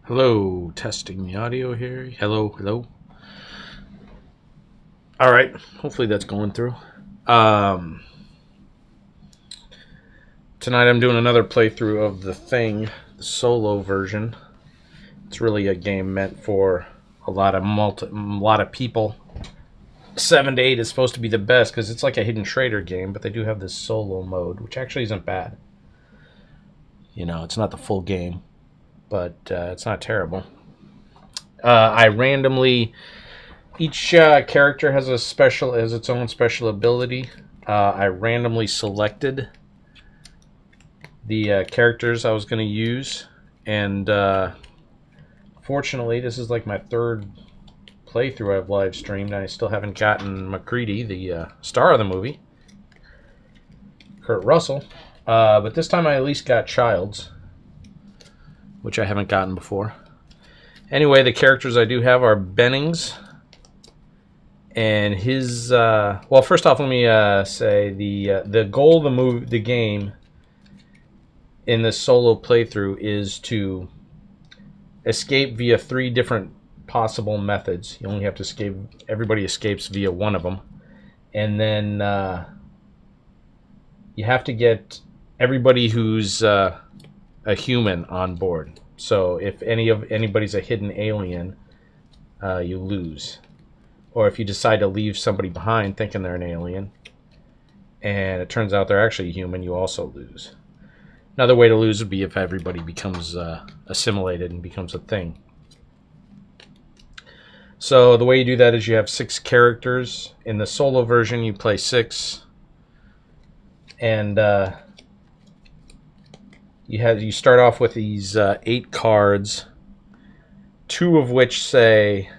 Hello, testing the audio here. Hello, hello. All right, hopefully that's going through. Tonight I'm doing another playthrough of The Thing, the solo version. It's really a game meant for a lot of people. 7 to 8 is supposed to be the best because it's like a hidden trader game, but they do have this solo mode, which actually isn't bad. You know, it's not the full game, but it's not terrible. I randomly Each character has its own special ability. I randomly selected the characters I was going to use, and fortunately, this is like my third playthrough I've live streamed, and I still haven't gotten McCready, the star of the movie, Kurt Russell. But this time I at least got Childs, which I haven't gotten before. Anyway, the characters I do have are Bennings. And his well, first off, let me say the goal of the game in this solo playthrough is to escape via 3 different possible methods. You only have to escape. Everybody escapes via one of them, and then you have to get everybody who's a human on board. So if anybody's a hidden alien, you lose. Or if you decide to leave somebody behind thinking they're an alien, and it turns out they're actually human, you also lose. Another way to lose would be if everybody becomes assimilated and becomes a thing. So the way you do that is you have 6 characters. In the solo version, you play 6, and you start off with these 8 cards, 2 of which say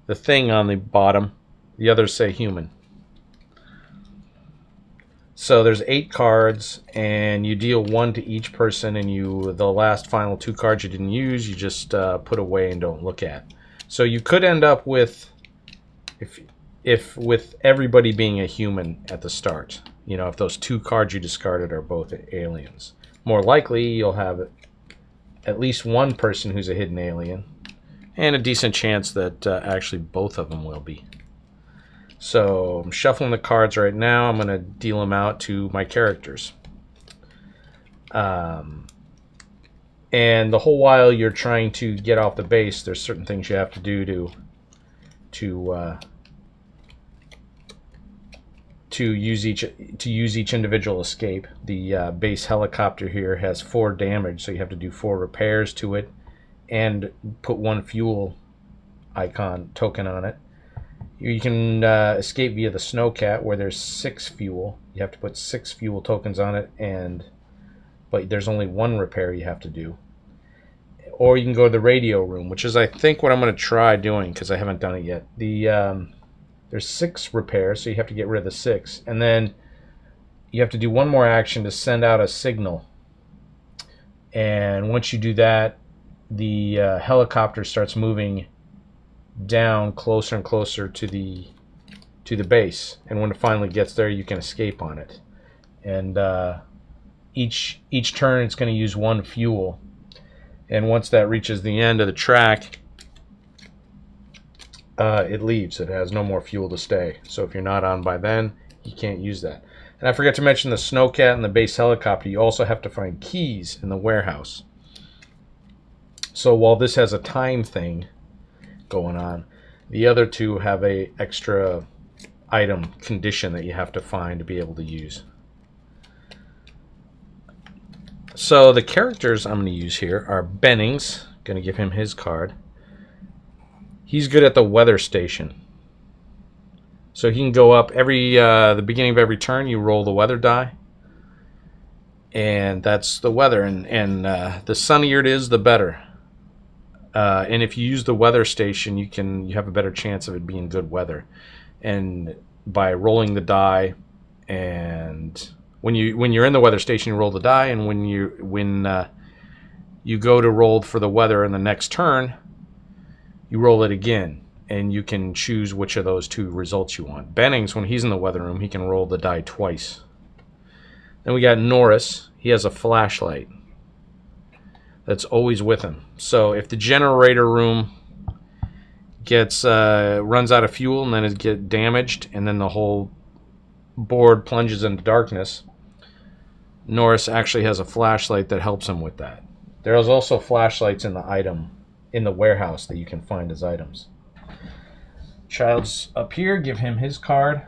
the thing on the bottom, the others say human. So there's 8 cards, and you deal 1 to each person, and the last final 2 cards you didn't use, you just put away and don't look at. So you could end up with, if with everybody being a human at the start, you know, if those 2 cards you discarded are both aliens. More likely, you'll have at least one person who's a hidden alien, and a decent chance that actually both of them will be. So I'm shuffling the cards right now. I'm going to deal them out to my characters. And the whole while you're trying to get off the base, there's certain things you have to do to use each individual escape. The base helicopter here has 4 damage, so you have to do 4 repairs to it and put 1 fuel icon token on it. You can escape via the snowcat, where there's 6 fuel. You have to put 6 fuel tokens on it, but there's only 1 repair you have to do. Or you can go to the radio room, which is I think what I'm going to try doing because I haven't done it yet. There's 6 repairs, so you have to get rid of the 6, and then you have to do 1 more action to send out a signal. And once you do that, the helicopter starts moving down closer and closer to the base, and when it finally gets there, you can escape on it. And each turn, it's going to use 1 fuel, and once that reaches the end of the track, it leaves. It has no more fuel to stay. So if you're not on by then, you can't use that. And I forgot to mention the snowcat and the base helicopter. You also have to find keys in the warehouse. So while this has a time thing going on, the other 2 have a extra item condition that you have to find to be able to use. So the characters I'm going to use here are Bennings. Going to give him his card. He's good at the weather station. So he can go up the beginning of every turn, you roll the weather die. And that's the weather. And the sunnier it is, the better. And if you use the weather station, you have a better chance of it being good weather. And by rolling the die, and when you're in the weather station, you roll the die, and when you go to roll for the weather in the next turn, you roll it again, and you can choose which of those 2 results you want. Bennings, when he's in the weather room, he can roll the die twice. Then we got Norris. He has a flashlight. that's always with him. So if the generator room gets runs out of fuel and then it gets damaged, and then the whole board plunges into darkness, Norris actually has a flashlight that helps him with that. There's also flashlights in the warehouse that you can find as items. Child's up here. Give him his card.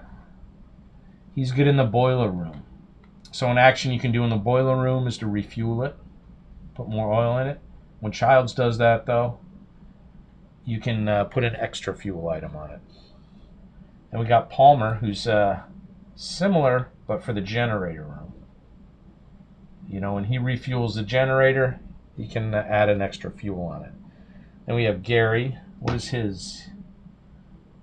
He's good in the boiler room. So an action you can do in the boiler room is to refuel it, put more oil in it. When Childs does that, though, you can put an extra fuel item on it. And we got Palmer, who's similar, but for the generator room. You know, when he refuels the generator, he can add an extra fuel on it. Then we have Gary. What is his?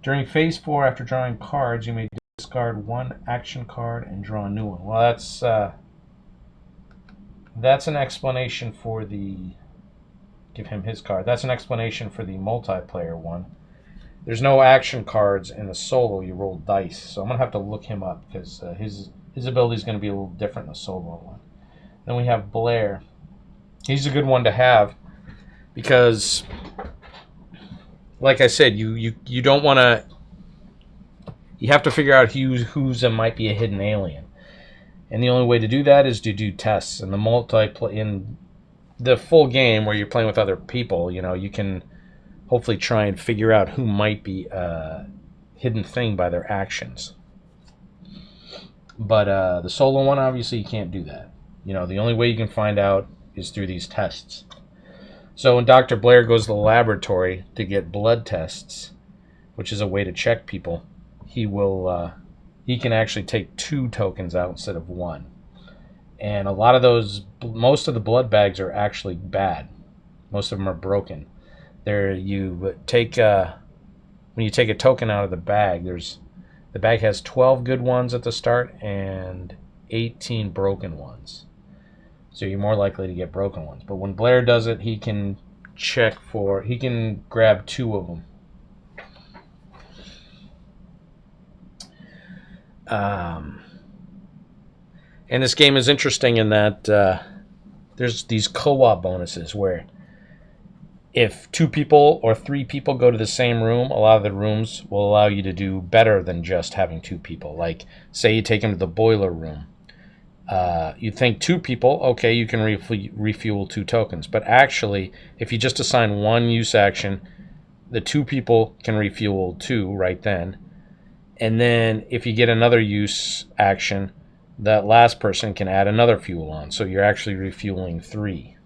During phase 4, after drawing cards, you may discard one action card and draw a new one. Well, that's an explanation for the... Give him his card. That's an explanation for the multiplayer one. There's no action cards in the solo. You roll dice. So I'm going to have to look him up because his ability is going to be a little different in the solo one. Then we have Blair. He's a good one to have because, like I said, you don't want to... You have to figure out who's might be a hidden alien. And the only way to do that is to do tests. And in the full game where you're playing with other people, you know, you can hopefully try and figure out who might be a hidden thing by their actions. But the solo one, obviously, you can't do that. You know, the only way you can find out is through these tests. So when Dr. Blair goes to the laboratory to get blood tests, which is a way to check people, he can actually take 2 tokens out instead of 1. And a lot of most of the blood bags are actually bad. Most of them are broken. When you take a token out of the bag, the bag has 12 good ones at the start and 18 broken ones. So you're more likely to get broken ones. But when Blair does it, he can grab 2 of them. And this game is interesting in that there's these co-op bonuses where if 2 people or 3 people go to the same room, a lot of the rooms will allow you to do better than just having 2 people. Like, say you take them to the boiler room. You think 2 people, okay, you can refuel 2 tokens. But actually, if you just assign 1 use action, the 2 people can refuel 2 right then. And then if you get another use action, that last person can add another fuel on. So you're actually refueling 3.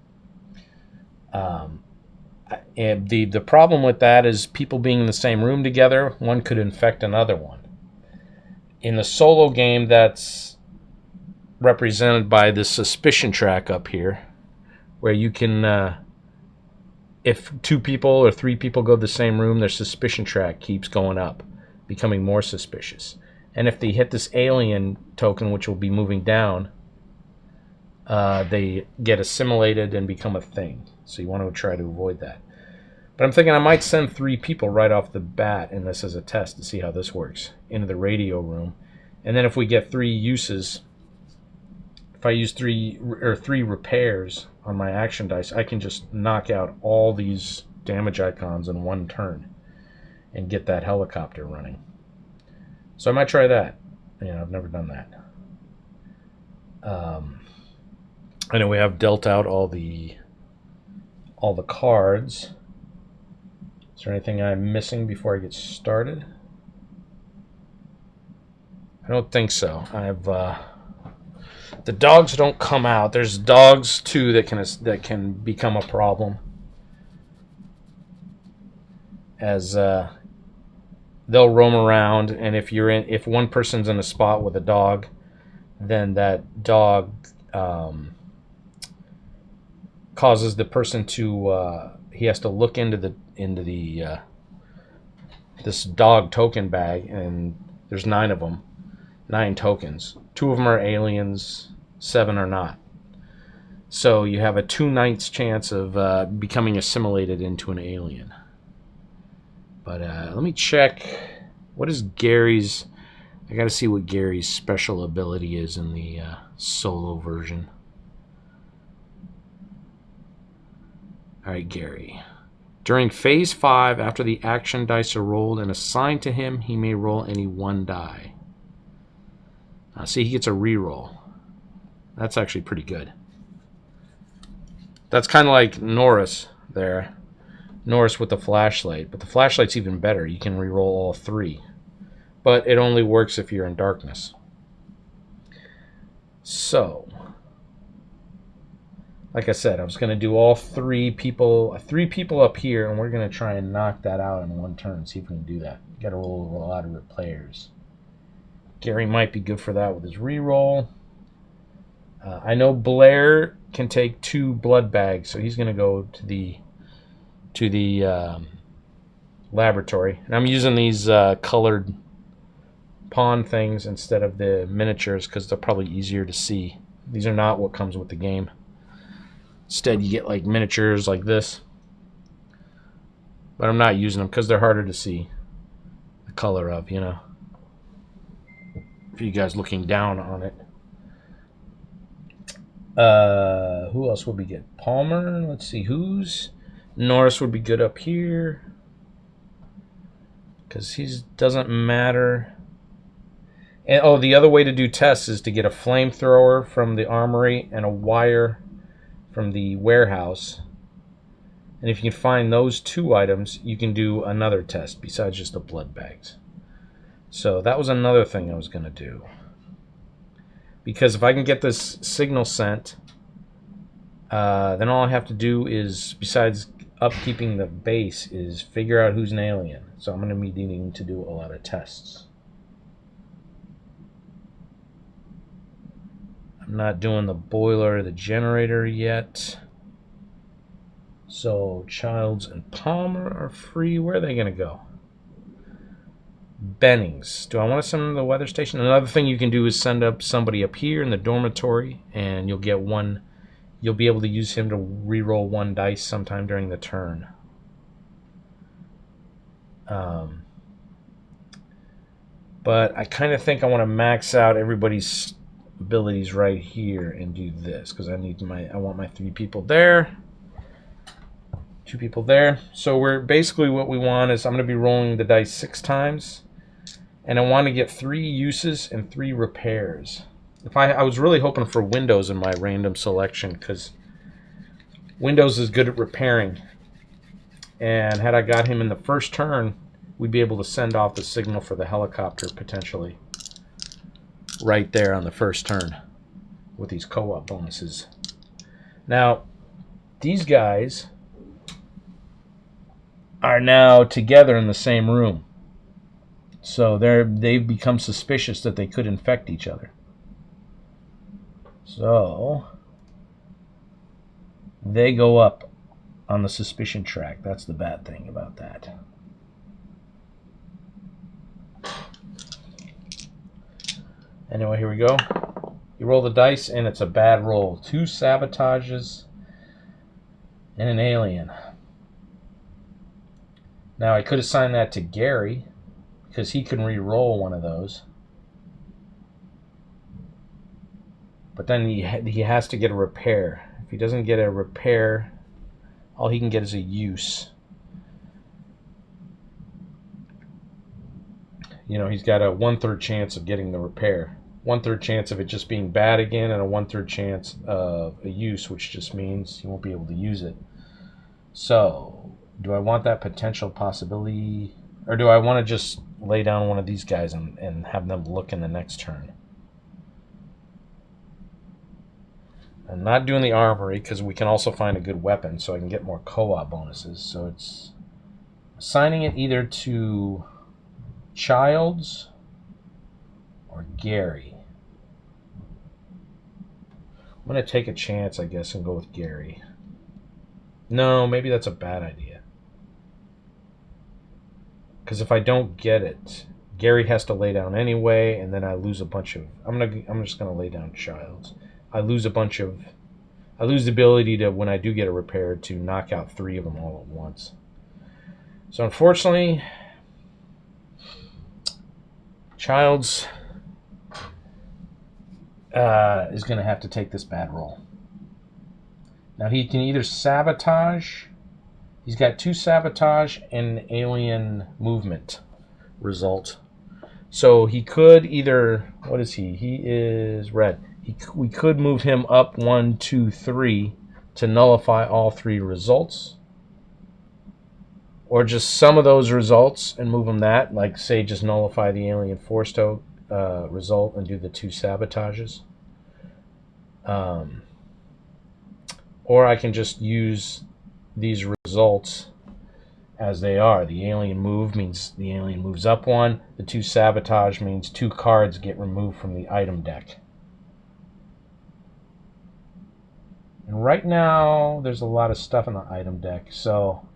And the problem with that is people being in the same room together, one could infect another one. In the solo game, that's represented by this suspicion track up here, where you can, if 2 people or 3 people go to the same room, their suspicion track keeps going up, becoming more suspicious. And if they hit this alien token, which will be moving down, they get assimilated and become a thing. So you want to try to avoid that. But I'm thinking I might send 3 people right off the bat, and this is a test to see how this works, into the radio room. And then if we get 3 uses, if I use 3 repairs on my action dice, I can just knock out all these damage icons in 1 turn and get that helicopter running. So I might try that. You know, I've never done that. I know we have dealt out all the cards. Is there anything I'm missing before I get started? I don't think so. The dogs don't come out. There's dogs too that can become a problem, as they'll roam around, and if one person's in a spot with a dog, then that dog causes the person to he has to look into the this dog token bag, and there's 9 of them, 9 tokens. 2 of them are aliens, 7 are not. So you have a 2/9 chance of becoming assimilated into an alien. But let me check. What is Gary's... I got to see what Gary's special ability is in the solo version. All right, Gary. During phase 5, after the action dice are rolled and assigned to him, he may roll any one die. See, he gets a reroll. That's actually pretty good. That's kind of like Norris there. Norris with the flashlight. But the flashlight's even better. You can reroll all 3. But it only works if you're in darkness. So, like I said, I was going to do all 3 people up here, and we're going to try and knock that out in one turn. See if we can do that. Got to roll a lot of players. Gary might be good for that with his reroll. I know Blair can take 2 blood bags, so he's going to go to the laboratory. And I'm using these colored pawn things instead of the miniatures because they're probably easier to see. These are not what comes with the game. Instead, you get like miniatures like this. But I'm not using them because they're harder to see the color of, you know. For you guys looking down on it. Who else would we get? Palmer. Let's see who's. Norris would be good up here. Because he doesn't matter. And oh, the other way to do tests is to get a flamethrower from the armory and a wire from the warehouse. And if you can find those 2 items, you can do another test besides just the blood bags. So that was another thing I was going to do. Because if I can get this signal sent, then all I have to do is, besides upkeeping the base, is figure out who's an alien. So I'm going to be needing to do a lot of tests. I'm not doing the boiler or the generator yet. So Childs and Palmer are free. Where are they going to go? Bennings. Do I want to send them to the weather station? Another thing you can do is send up somebody up here in the dormitory, and you'll get one. You'll be able to use him to re-roll 1 dice sometime during the turn. But I kind of think I want to max out everybody's abilities right here and do this because I want my 3 people there. 2 people there. So we're basically what we want is I'm going to be rolling the dice 6 times. And I want to get 3 uses and 3 repairs. I was really hoping for Windows in my random selection because Windows is good at repairing. And had I got him in the first turn, we'd be able to send off the signal for the helicopter potentially right there on the first turn with these co-op bonuses. Now, these guys are now together in the same room. So they've become suspicious that they could infect each other. So they go up on the suspicion track. That's the bad thing about that. Anyway, here we go. You roll the dice, and it's a bad roll. 2 sabotages and an alien. Now, I could assign that to Gary, because he can re-roll one of those. But then he has to get a repair. If he doesn't get a repair, all he can get is a use. You know, he's got a 1/3 chance of getting the repair. 1/3 chance of it just being bad again, and a 1/3 chance of a use, which just means he won't be able to use it. So, do I want that potential possibility, or do I want to just lay down one of these guys and have them look in the next turn? I'm not doing the armory because we can also find a good weapon, so I can get more co-op bonuses. So it's assigning it either to Childs or Gary. I'm going to take a chance, I guess, and go with Gary. No, maybe that's a bad idea. Because if I don't get it, Gary has to lay down anyway, and then I lose a bunch of... I'm just going to lay down Childs. I lose the ability to, when I do get a repair, to knock out 3 of them all at once. So unfortunately, Childs is going to have to take this bad roll. Now he can either sabotage He's got 2 sabotage and an alien movement result. So he could either, what is he? He is red. We could move him up 1, 2, 3 to nullify all 3 results. Or just some of those results and move him that. Like, say, just nullify the alien force result and do the 2 sabotages. Or I can just use these results as they are. The alien move means the alien moves up 1. The 2 sabotage means 2 cards get removed from the item deck. And right now, there's a lot of stuff in the item deck, so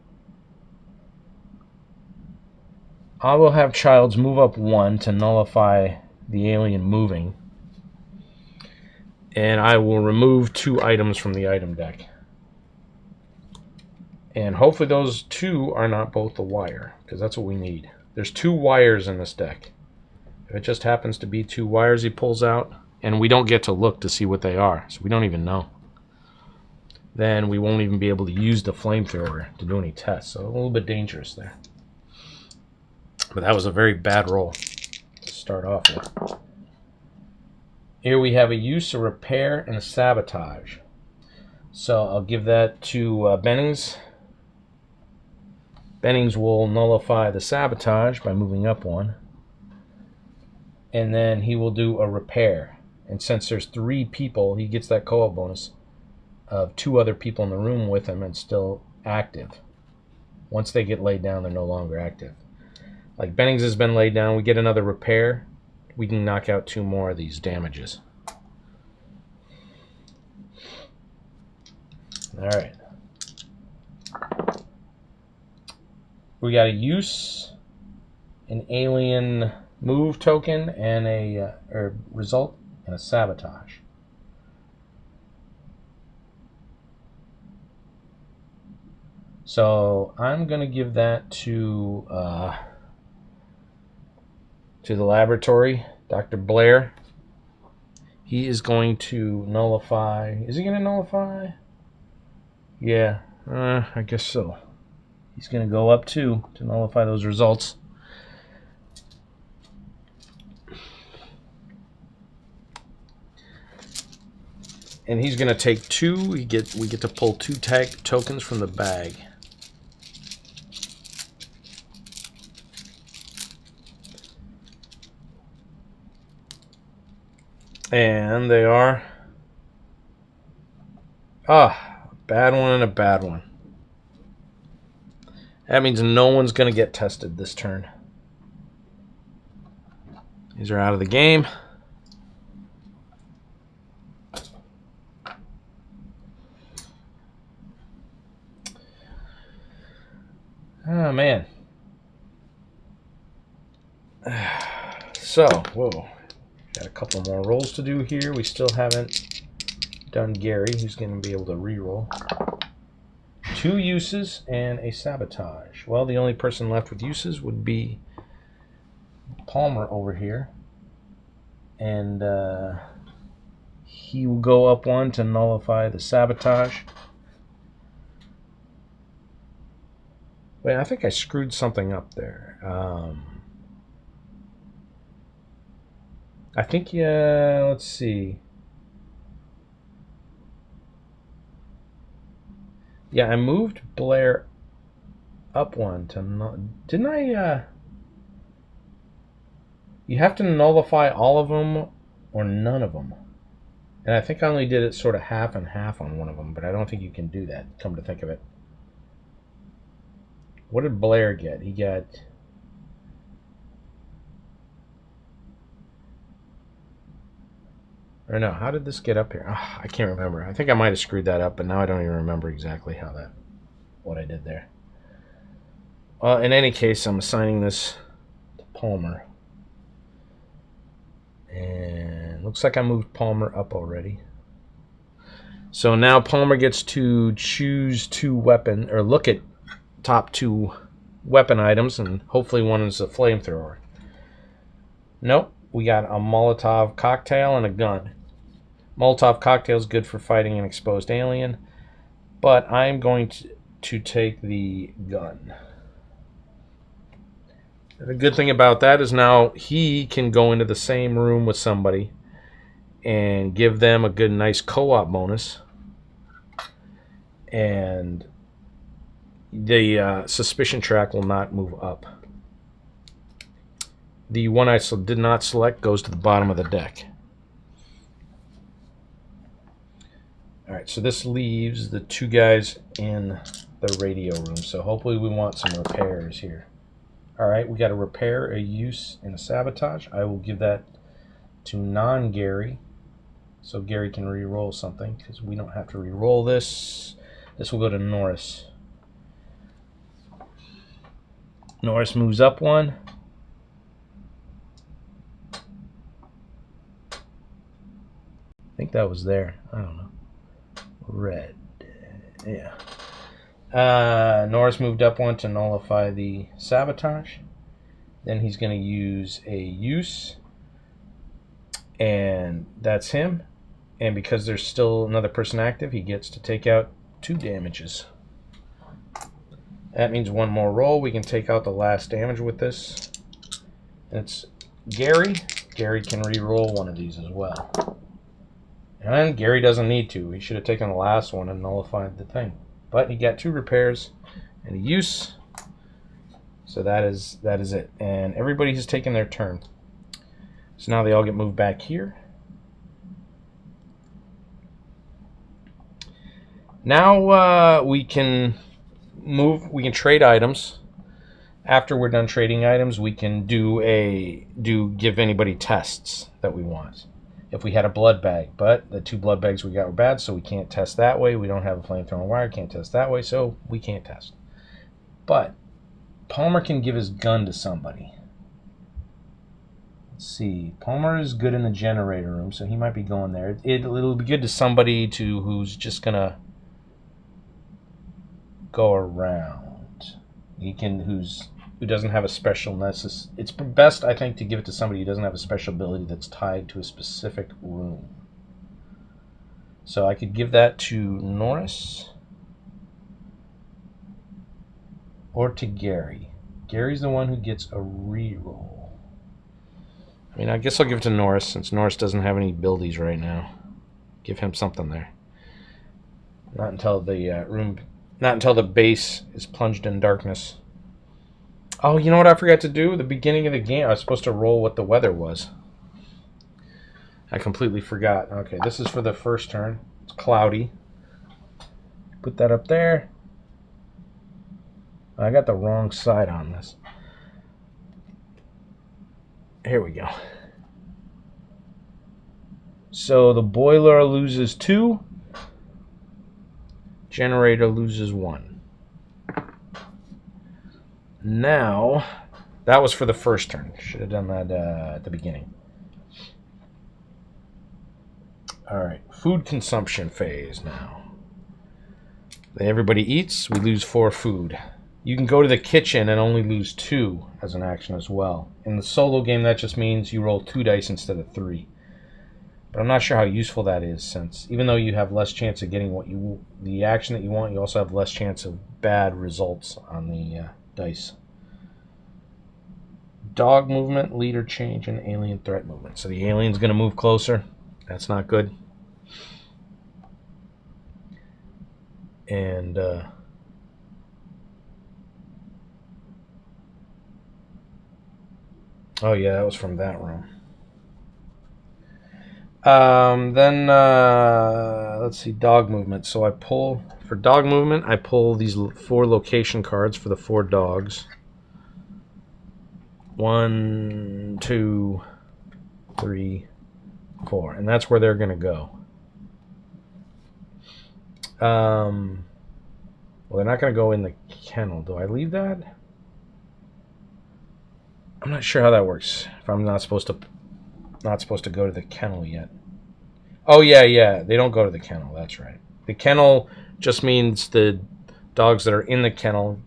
I will have Childs move up 1 to nullify the alien moving. And I will remove 2 items from the item deck. And hopefully those 2 are not both the wire, because that's what we need. There's 2 wires in this deck. If it just happens to be 2 wires he pulls out, and we don't get to look to see what they are, so we don't even know, then we won't even be able to use the flamethrower to do any tests. So a little bit dangerous there. But that was a very bad roll to start off with. Here we have a use, a repair, and a sabotage. So I'll give that to Bennings. Bennings will nullify the sabotage by moving up 1. And then he will do a repair. And since there's 3 people, he gets that co-op bonus of 2 other people in the room with him and still active. Once they get laid down, they're no longer active. Like Bennings has been laid down, we get another repair. We can knock out 2 more of these damages. Alright. We got a use, an alien move token, and a result, and a sabotage. So I'm going to give that to the laboratory, Dr. Blair. He is going to nullify. Is he going to nullify? Yeah, I guess so. He's going to go up 2 to nullify those results. And he's going to take 2. We get to pull 2 tag tokens from the bag. And they are a bad one and a bad one. That means no one's going to get tested this turn. These are out of the game. Oh, man. So, whoa. Got a couple more rolls to do here. We still haven't done Gary, who's going to be able to re-roll. 2 uses and a sabotage. Well, the only person left with uses would be Palmer over here. And he will go up 1 to nullify the sabotage. Wait, I think I screwed something up there. I think, yeah, let's see. Yeah, I moved Blair up 1 to didn't I? You have to nullify all of them or none of them. And I think I only did it sort of half and half on one of them, but I don't think you can do that, come to think of it. What did Blair get? He got... Or no, how did this get up here? Oh, I can't remember. I think I might have screwed that up, but now I don't even remember exactly what I did there. In any case, I'm assigning this to Palmer. And looks like I moved Palmer up already. So now Palmer gets to choose 2 weapons, or look at top 2 weapon items, and hopefully one is a flamethrower. Nope, we got a Molotov cocktail and a gun. Molotov cocktail is good for fighting an exposed alien, but I'm going to... to take the gun. The good thing about that is now he can go into the same room with somebody and give them a good, nice co-op bonus. And the suspicion track will not move up. The one I did not select goes to the bottom of the deck. All right, so this leaves the two guys in the radio room. So hopefully we want some repairs here. All right, we got a repair, a use, and a sabotage. I will give that to non-Gary, so Gary can re-roll something, because we don't have to re-roll this. This will go to Norris. Norris moves up one. I think that was there. I don't know. Red. Yeah. Norris moved up one to nullify the sabotage. Then he's going to use a use. And that's him. And because there's still another person active, he gets to take out 2 damages. That means one more roll. We can take out the last damage with this. And it's Gary. Gary can re-roll one of these as well. And Gary doesn't need to. He should have taken the last one and nullified the thing. But he got 2 repairs and a use. So that is it. And everybody has taken their turn. So now they all get moved back here. Now we can trade items. After we're done trading items, we can give anybody tests that we want. If we had a blood bag, but the 2 blood bags we got were bad, so we can't test that way. We don't have a flamethrower wire, can't test that way, so we can't test. But Palmer can give his gun to somebody. Let's see. Palmer is good in the generator room, so he might be going there. It'll be good to somebody who's just gonna go around. Who doesn't have a special necessity. It's best, I think, to give it to somebody who doesn't have a special ability that's tied to a specific room. So I could give that to Norris or to Gary. Gary's the one who gets a reroll. I mean, I guess I'll give it to Norris since Norris doesn't have any abilities right now. Give him something there. Not until the base is plunged in darkness. Oh, you know what I forgot to do? At the beginning of the game, I was supposed to roll what the weather was. I completely forgot. Okay, this is for the first turn. It's cloudy. Put that up there. I got the wrong side on this. Here we go. So the boiler loses 2. Generator loses 1. Now, that was for the first turn. Should have done that at the beginning. Alright, food consumption phase now. Everybody eats, we lose 4 food. You can go to the kitchen and only lose 2 as an action as well. In the solo game, that just means you roll 2 dice instead of 3. But I'm not sure how useful that is, since even though you have less chance of getting the action that you want, you also have less chance of bad results on the dice. Dog movement, leader change, and alien threat movement. So the alien's going to move closer. That's not good. And oh yeah, that was from that room. Then let's see, dog movement. So I pull for dog movement. I pull these 4 location cards for the 4 dogs. 1, 2, 3, 4, and that's where they're going to go. Well, they're not going to go in the kennel. Do I leave that? I'm not sure how that works. If I'm not supposed to go to the kennel yet. Oh yeah, they don't go to the kennel. That's right. The kennel just means the dogs that are in the kennel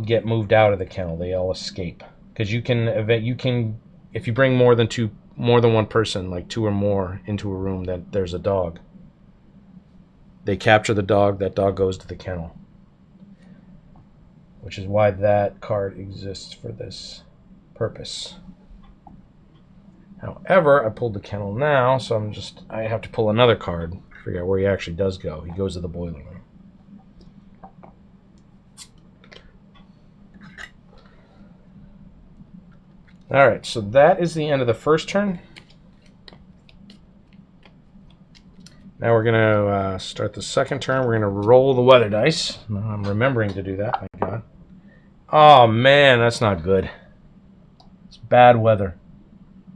get moved out of the kennel. They all escape because you can if you bring more than 1 person, like 2 or more, into a room that there's a dog, They capture the dog. That dog goes to the kennel. Which is why that card exists for this purpose. However, I pulled the kennel now, so I have to pull another card to figure out where he actually does go. He goes to the boiler room. Alright, so that is the end of the first turn. Now we're going to start the second turn. We're going to roll the weather dice. I'm remembering to do that, thank God. Oh man, that's not good. It's bad weather.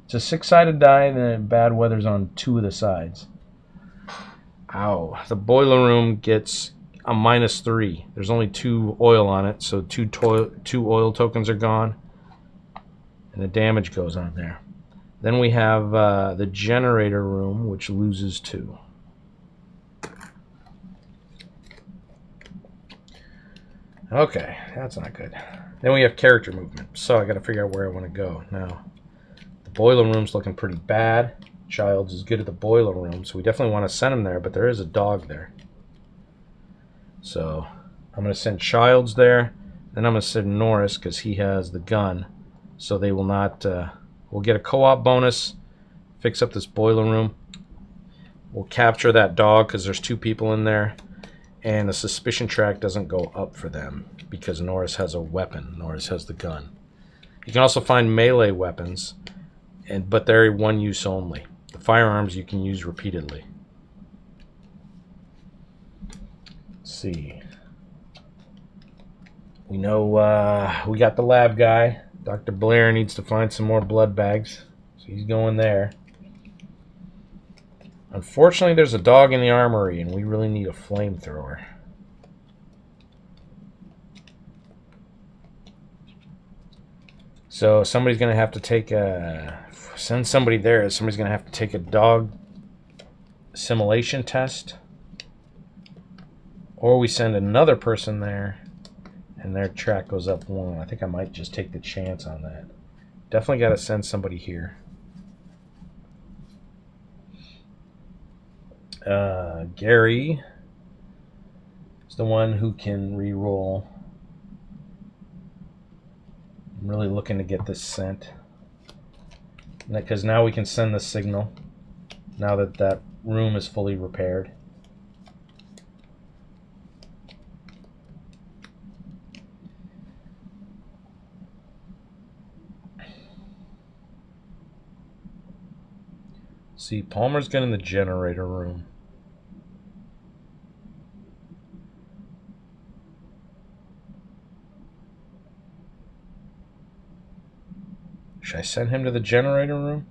It's a 6-sided die, and then bad weather's on 2 of the sides. Ow. The boiler room gets a -3. There's only 2 oil on it, so 2 oil tokens are gone. And the damage goes on there. Then we have the generator room, which loses 2. Okay, that's not good. Then we have character movement. So I got to figure out where I want to go. Now, the boiler room's looking pretty bad. Childs is good at the boiler room, so we definitely want to send him there, but there is a dog there. So I'm going to send Childs there. Then I'm going to send Norris because he has the gun. So they will not... we'll get a co-op bonus. Fix up this boiler room. We'll capture that dog because there's 2 people in there. And the suspicion track doesn't go up for them because Norris has a weapon. Norris has the gun. You can also find melee weapons, but they're one use only. The firearms you can use repeatedly. Let's see. We know we got the lab guy. Dr. Blair needs to find some more blood bags, so he's going there. Unfortunately, there's a dog in the armory, and we really need a flamethrower. So somebody's going to have to take send somebody there. Somebody's going to have to take a dog assimilation test. Or we send another person there, and their track goes up 1. I think I might just take the chance on that. Definitely got to send somebody here. Gary is the one who can re-roll. I'm really looking to get this sent, because now we can send the signal now that that room is fully repaired. See, Palmer's getting the generator room. Should I send him to the generator room?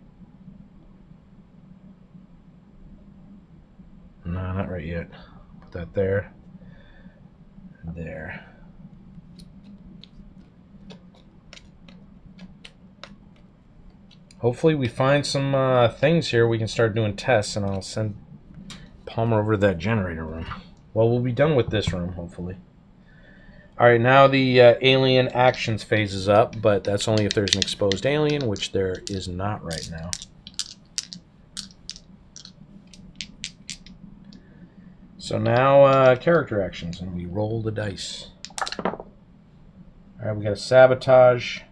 No, not right yet. Put that there. And there. Hopefully we find some things here. We can start doing tests, and I'll send Palmer over to that generator room. Well, we'll be done with this room, hopefully. Alright, now the alien actions phase is up, but that's only if there's an exposed alien, which there is not right now. So now character actions, and we roll the dice. Alright, we got a sabotage,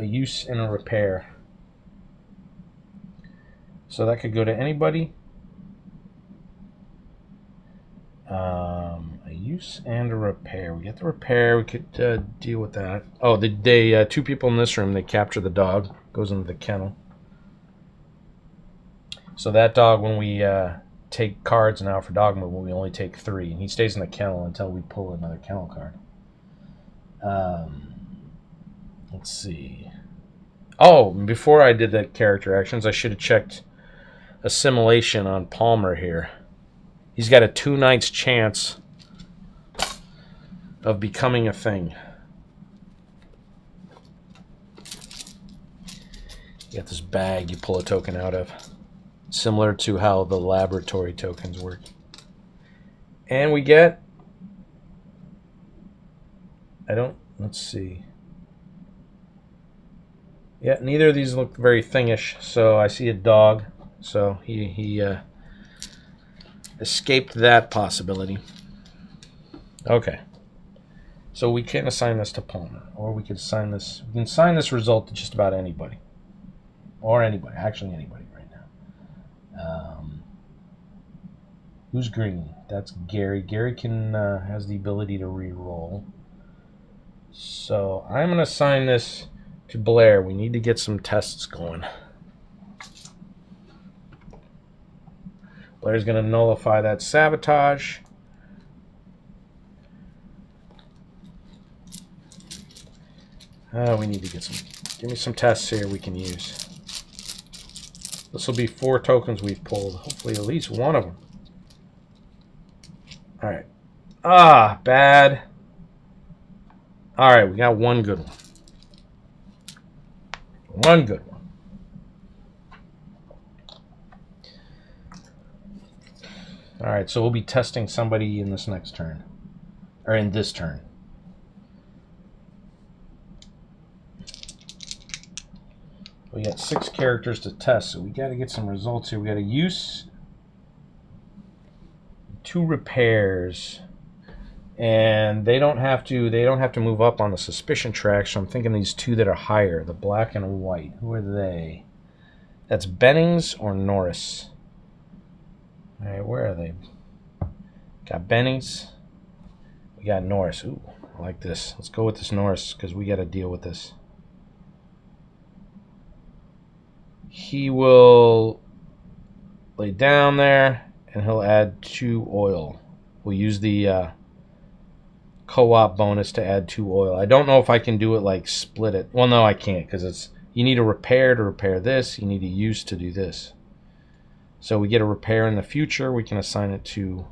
a use, and a repair. So that could go to anybody. A use and a repair. We get the repair. We could deal with that. Oh, they 2 people in this room. They capture the dog. Goes into the kennel. So that dog, when we take cards now for dog movement, we only take 3, and he stays in the kennel until we pull another kennel card. Let's see. Oh, before I did the character actions, I should have checked assimilation on Palmer here. He's got a 2/9 chance of becoming a thing. You got this bag you pull a token out of, similar to how the laboratory tokens work. And we get... let's see. Yeah, neither of these look very thingish, so I see a dog. So he escaped that possibility. Okay. So we can assign this to Palmer, or we could assign this. We can assign this result to just about anybody, or anybody. Actually, anybody right now. Who's green? That's Gary. Gary can has the ability to re-roll. So I'm going to assign this to Blair. We need to get some tests going. Blair's going to nullify that sabotage. We need to get some. Give me some tests here we can use. This will be 4 tokens we've pulled. Hopefully, at least one of them. All right. Bad. All right, we got one good one. One good one. All right, so we'll be testing somebody in this next turn, or in this turn. We got 6 characters to test, so we got to get some results here. We got to use 2 repairs, and they don't have to move up on the suspicion track. So I'm thinking these 2 that are higher, the black and white. Who are they? That's Bennings or Norris. All right, where are they? Got Bennings. We got Norris. Ooh, I like this. Let's go with this Norris because we got to deal with this. He will lay down there, and he'll add 2 oil. We'll use the co-op bonus to add 2 oil. I don't know if I can do it like split it. Well, no, I can't because you need a repair to repair this. You need a use to do this. So we get a repair in the future. We can assign it to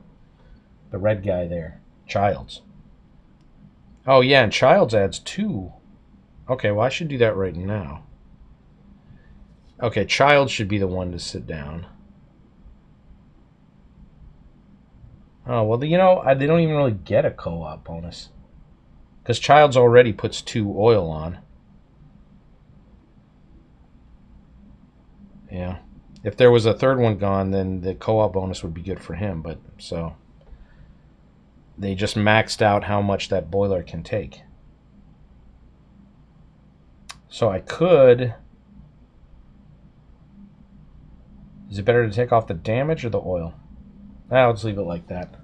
the red guy there, Childs. Oh, yeah, and Childs adds 2. Okay, well, I should do that right now. Okay, Childs should be the one to sit down. Oh, well, you know, they don't even really get a co-op bonus. Because Childs already puts 2 oil on. Yeah. If there was a third one gone, then the co-op bonus would be good for him. But, so, they just maxed out how much that boiler can take. So I could... Is it better to take off the damage or the oil? I'll just leave it like that.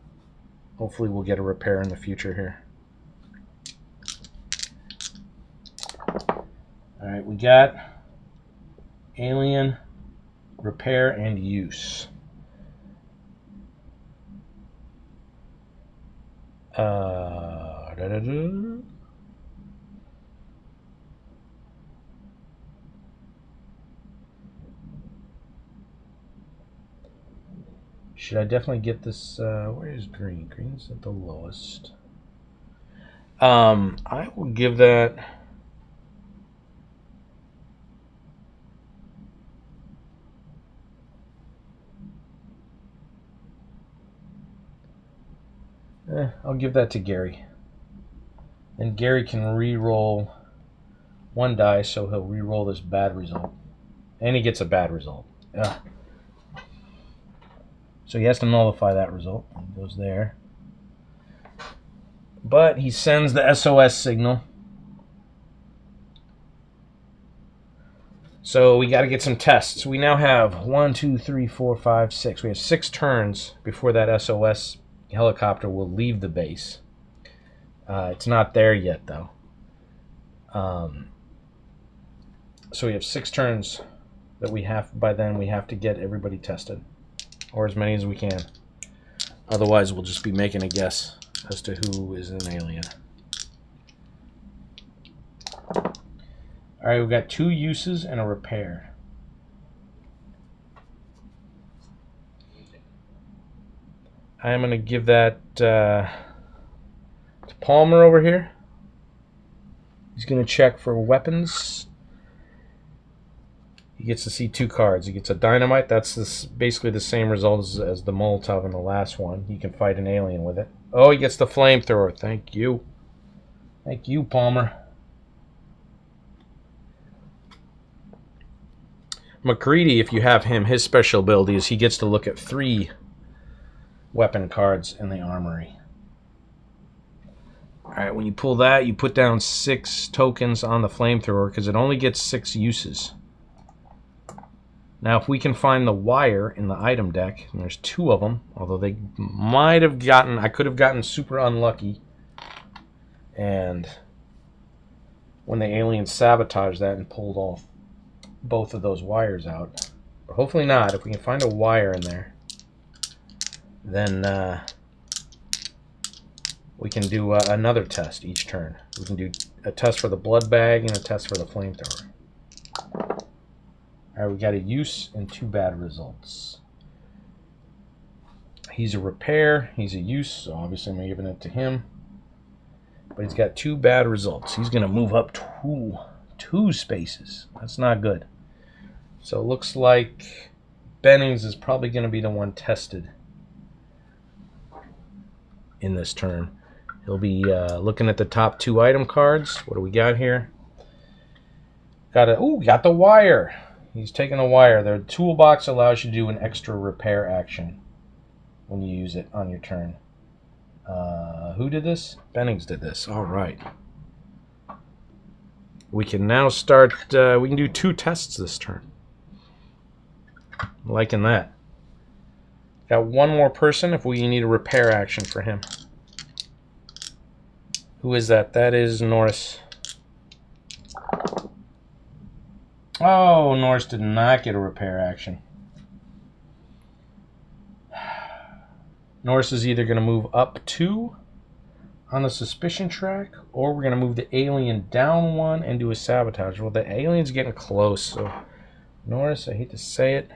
Hopefully we'll get a repair in the future here. Alright, we got alien, repair, and use. Should I definitely get this? Where is green? Green's at the lowest. I will give that. I'll give that to Gary. And Gary can re-roll 1 die, so he'll re-roll this bad result. And he gets a bad result. Ugh. So he has to nullify that result. It goes there. But he sends the SOS signal. So we got to get some tests. We now have 1, 2, 3, 4, 5, 6. We have 6 turns before that SOS helicopter will leave the base. It's not there yet, though. So we have 6 turns that we have. By then, we have to get everybody tested. Or as many as we can. Otherwise, we'll just be making a guess as to who is an alien. Alright, we've got 2 uses and a repair. I'm going to give that to Palmer over here. He's going to check for weapons. He gets to see 2 cards. He gets a dynamite. That's basically the same result as the Molotov in the last one. He can fight an alien with it. Oh, he gets the flamethrower. Thank you. Thank you, Palmer. McCready, if you have him, his special ability is he gets to look at 3 weapon cards in the armory. Alright, when you pull that, you put down 6 tokens on the flamethrower because it only gets 6 uses. Now, if we can find the wire in the item deck, and there's 2 of them, although they might have gotten, I could have gotten super unlucky. And when the aliens sabotaged that and pulled off both of those wires out. But hopefully not. If we can find a wire in there, then we can do another test each turn. We can do a test for the blood bag and a test for the flamethrower. Alright, we got a use and 2 bad results. He's a repair, he's a use, so obviously I'm giving it to him. But he's got 2 bad results. He's going to move up two spaces. That's not good. So it looks like Bennings is probably going to be the one tested in this turn. He'll be looking at the top 2 item cards. What do we got here? Got the wire. He's taking a wire. The toolbox allows you to do an extra repair action when you use it on your turn. Who did this? Bennings did this. All right. We can now start. We can do 2 tests this turn. I'm liking that. Got 1 more person if we need a repair action for him. Who is that? That is Norris. Oh, Norris did not get a repair action. Norris is either going to move up 2 on the suspicion track, or we're going to move the alien down 1 and do a sabotage. Well, the alien's getting close, so Norris, I hate to say it,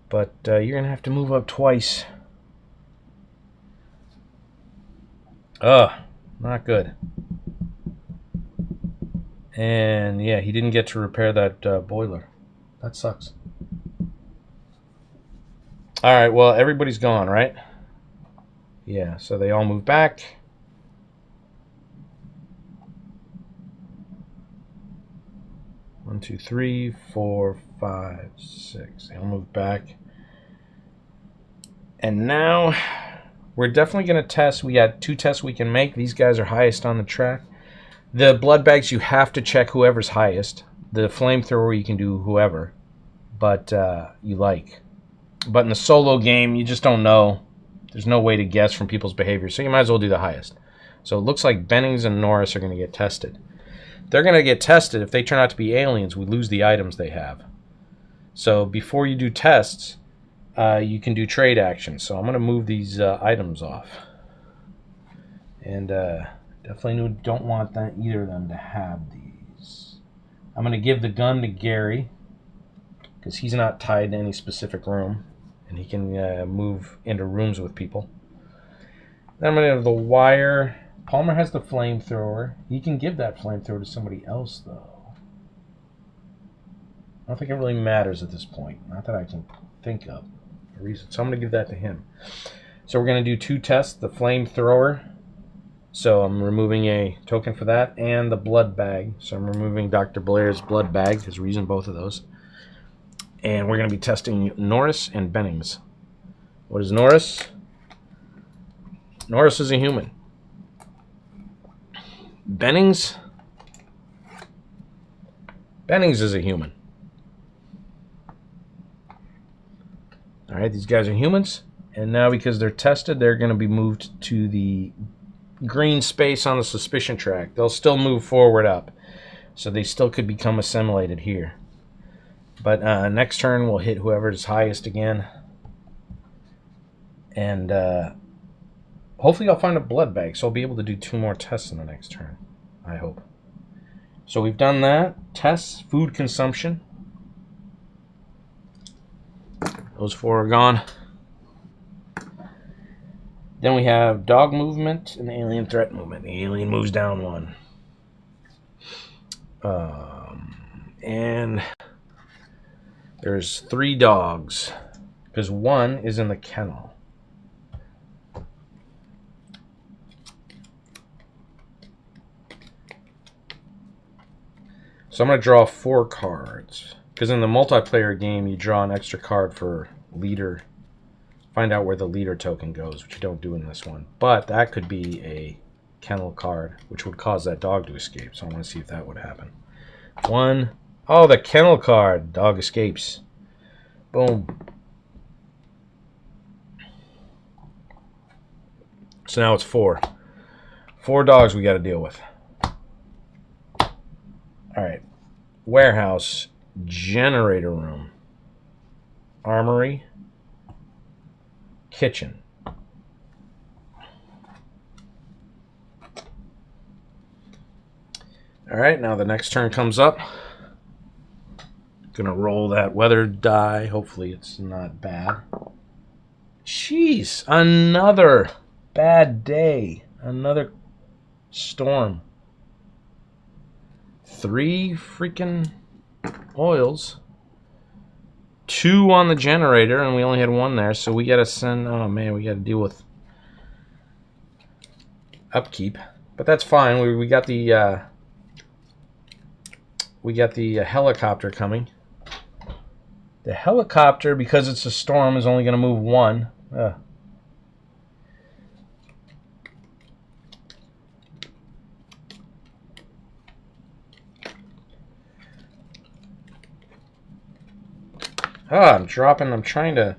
but you're going to have to move up twice. Not good. And yeah, he didn't get to repair that boiler. That sucks. Alright, well, everybody's gone, right? Yeah, so they all move back. One, two, 3, 4, 5, 6. They all move back. And now we're definitely going to test. We got 2 tests we can make. These guys are highest on the track. The blood bags, you have to check whoever's highest. The flamethrower, you can do whoever, but you like. But in the solo game, you just don't know. There's no way to guess from people's behavior, so you might as well do the highest. So it looks like Bennings and Norris are going to get tested. They're going to get tested. If they turn out to be aliens, we lose the items they have. So before you do tests, you can do trade actions. So I'm going to move these items off. And definitely don't want either of them to have these. I'm going to give the gun to Gary, because he's not tied to any specific room, and he can move into rooms with people. Then I'm going to have the wire. Palmer has the flamethrower. He can give that flamethrower to somebody else, though. I don't think it really matters at this point. Not that I can think of a reason. So I'm going to give that to him. So we're going to do 2 tests. The flamethrower. So I'm removing a token for that. And the blood bag. So I'm removing Dr. Blair's blood bag, because we're using both of those. And we're going to be testing Norris and Bennings. What is Norris? Norris is a human. Bennings? Bennings is a human. Alright, these guys are humans. And now because they're tested, they're going to be moved to the green space on the suspicion track. They'll still move forward up. So they still could become assimilated here. But next turn we'll hit whoever is highest again. And hopefully I'll find a blood bag, so I'll be able to do 2 more tests in the next turn. I hope. So we've done that. Tests, food consumption. Those 4 are gone. Then we have dog movement and alien threat movement. The alien moves down 1. And there's 3 dogs, because 1 is in the kennel. So I'm going to draw 4 cards, because in the multiplayer game you draw an extra card for leader, find out where the leader token goes, which you don't do in this one. But that could be a kennel card, which would cause that dog to escape. So I want to see if that would happen. One. Oh, the kennel card. Dog escapes. Boom. So now it's 4. 4 dogs we got to deal with. All right. Warehouse. Generator room. Armory. Kitchen. All right, now the next turn comes up. Gonna roll that weather die. Hopefully it's not bad. Jeez, another bad day. Another storm. 3 freaking oils. 2 on the generator, and we only had 1 there, so we gotta send. Oh man, we gotta deal with upkeep, but that's fine. We got the helicopter coming. The helicopter, because it's a storm, is only gonna move 1. I'm trying to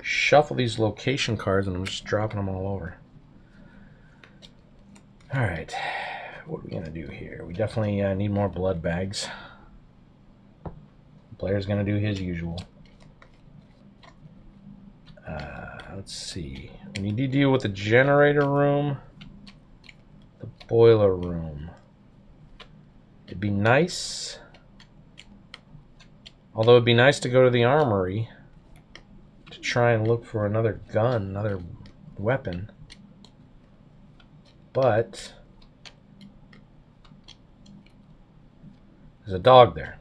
shuffle these location cards and I'm just dropping them all over. Alright, what are we going to do here? We definitely need more blood bags. The player's going to do his usual. Let's see. We need to deal with the generator room, the boiler room. It'd be nice. Although it'd be nice to go to the armory to try and look for another gun, another weapon. But there's a dog there.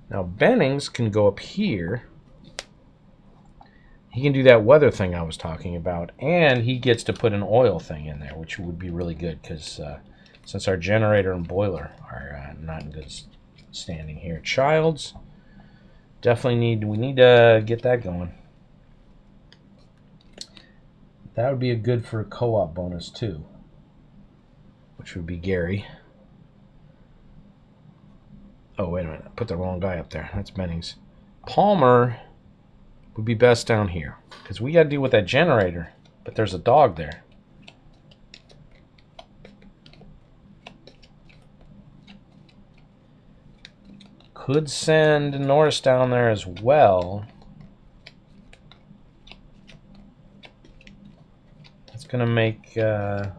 Now Bennings can go up here. He can do that weather thing I was talking about, and he gets to put an oil thing in there, which would be really good because since our generator and boiler are not in good standing here. Childs, definitely we need to get that going. That would be a good for a co-op bonus too, which would be Gary. Oh, wait a minute. I put the wrong guy up there. That's Bennings. Palmer would be best down here because we got to deal with that generator, but there's a dog there. Could send Norris down there as well. That's gonna make them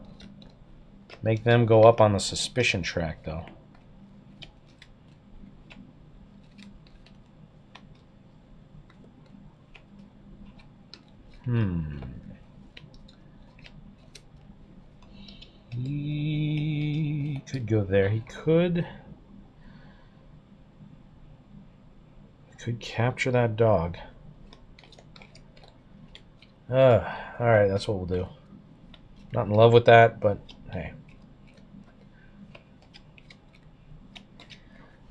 go up on the suspicion track, though. He could go there. He could capture that dog. Alright, that's what we'll do. Not in love with that, but hey.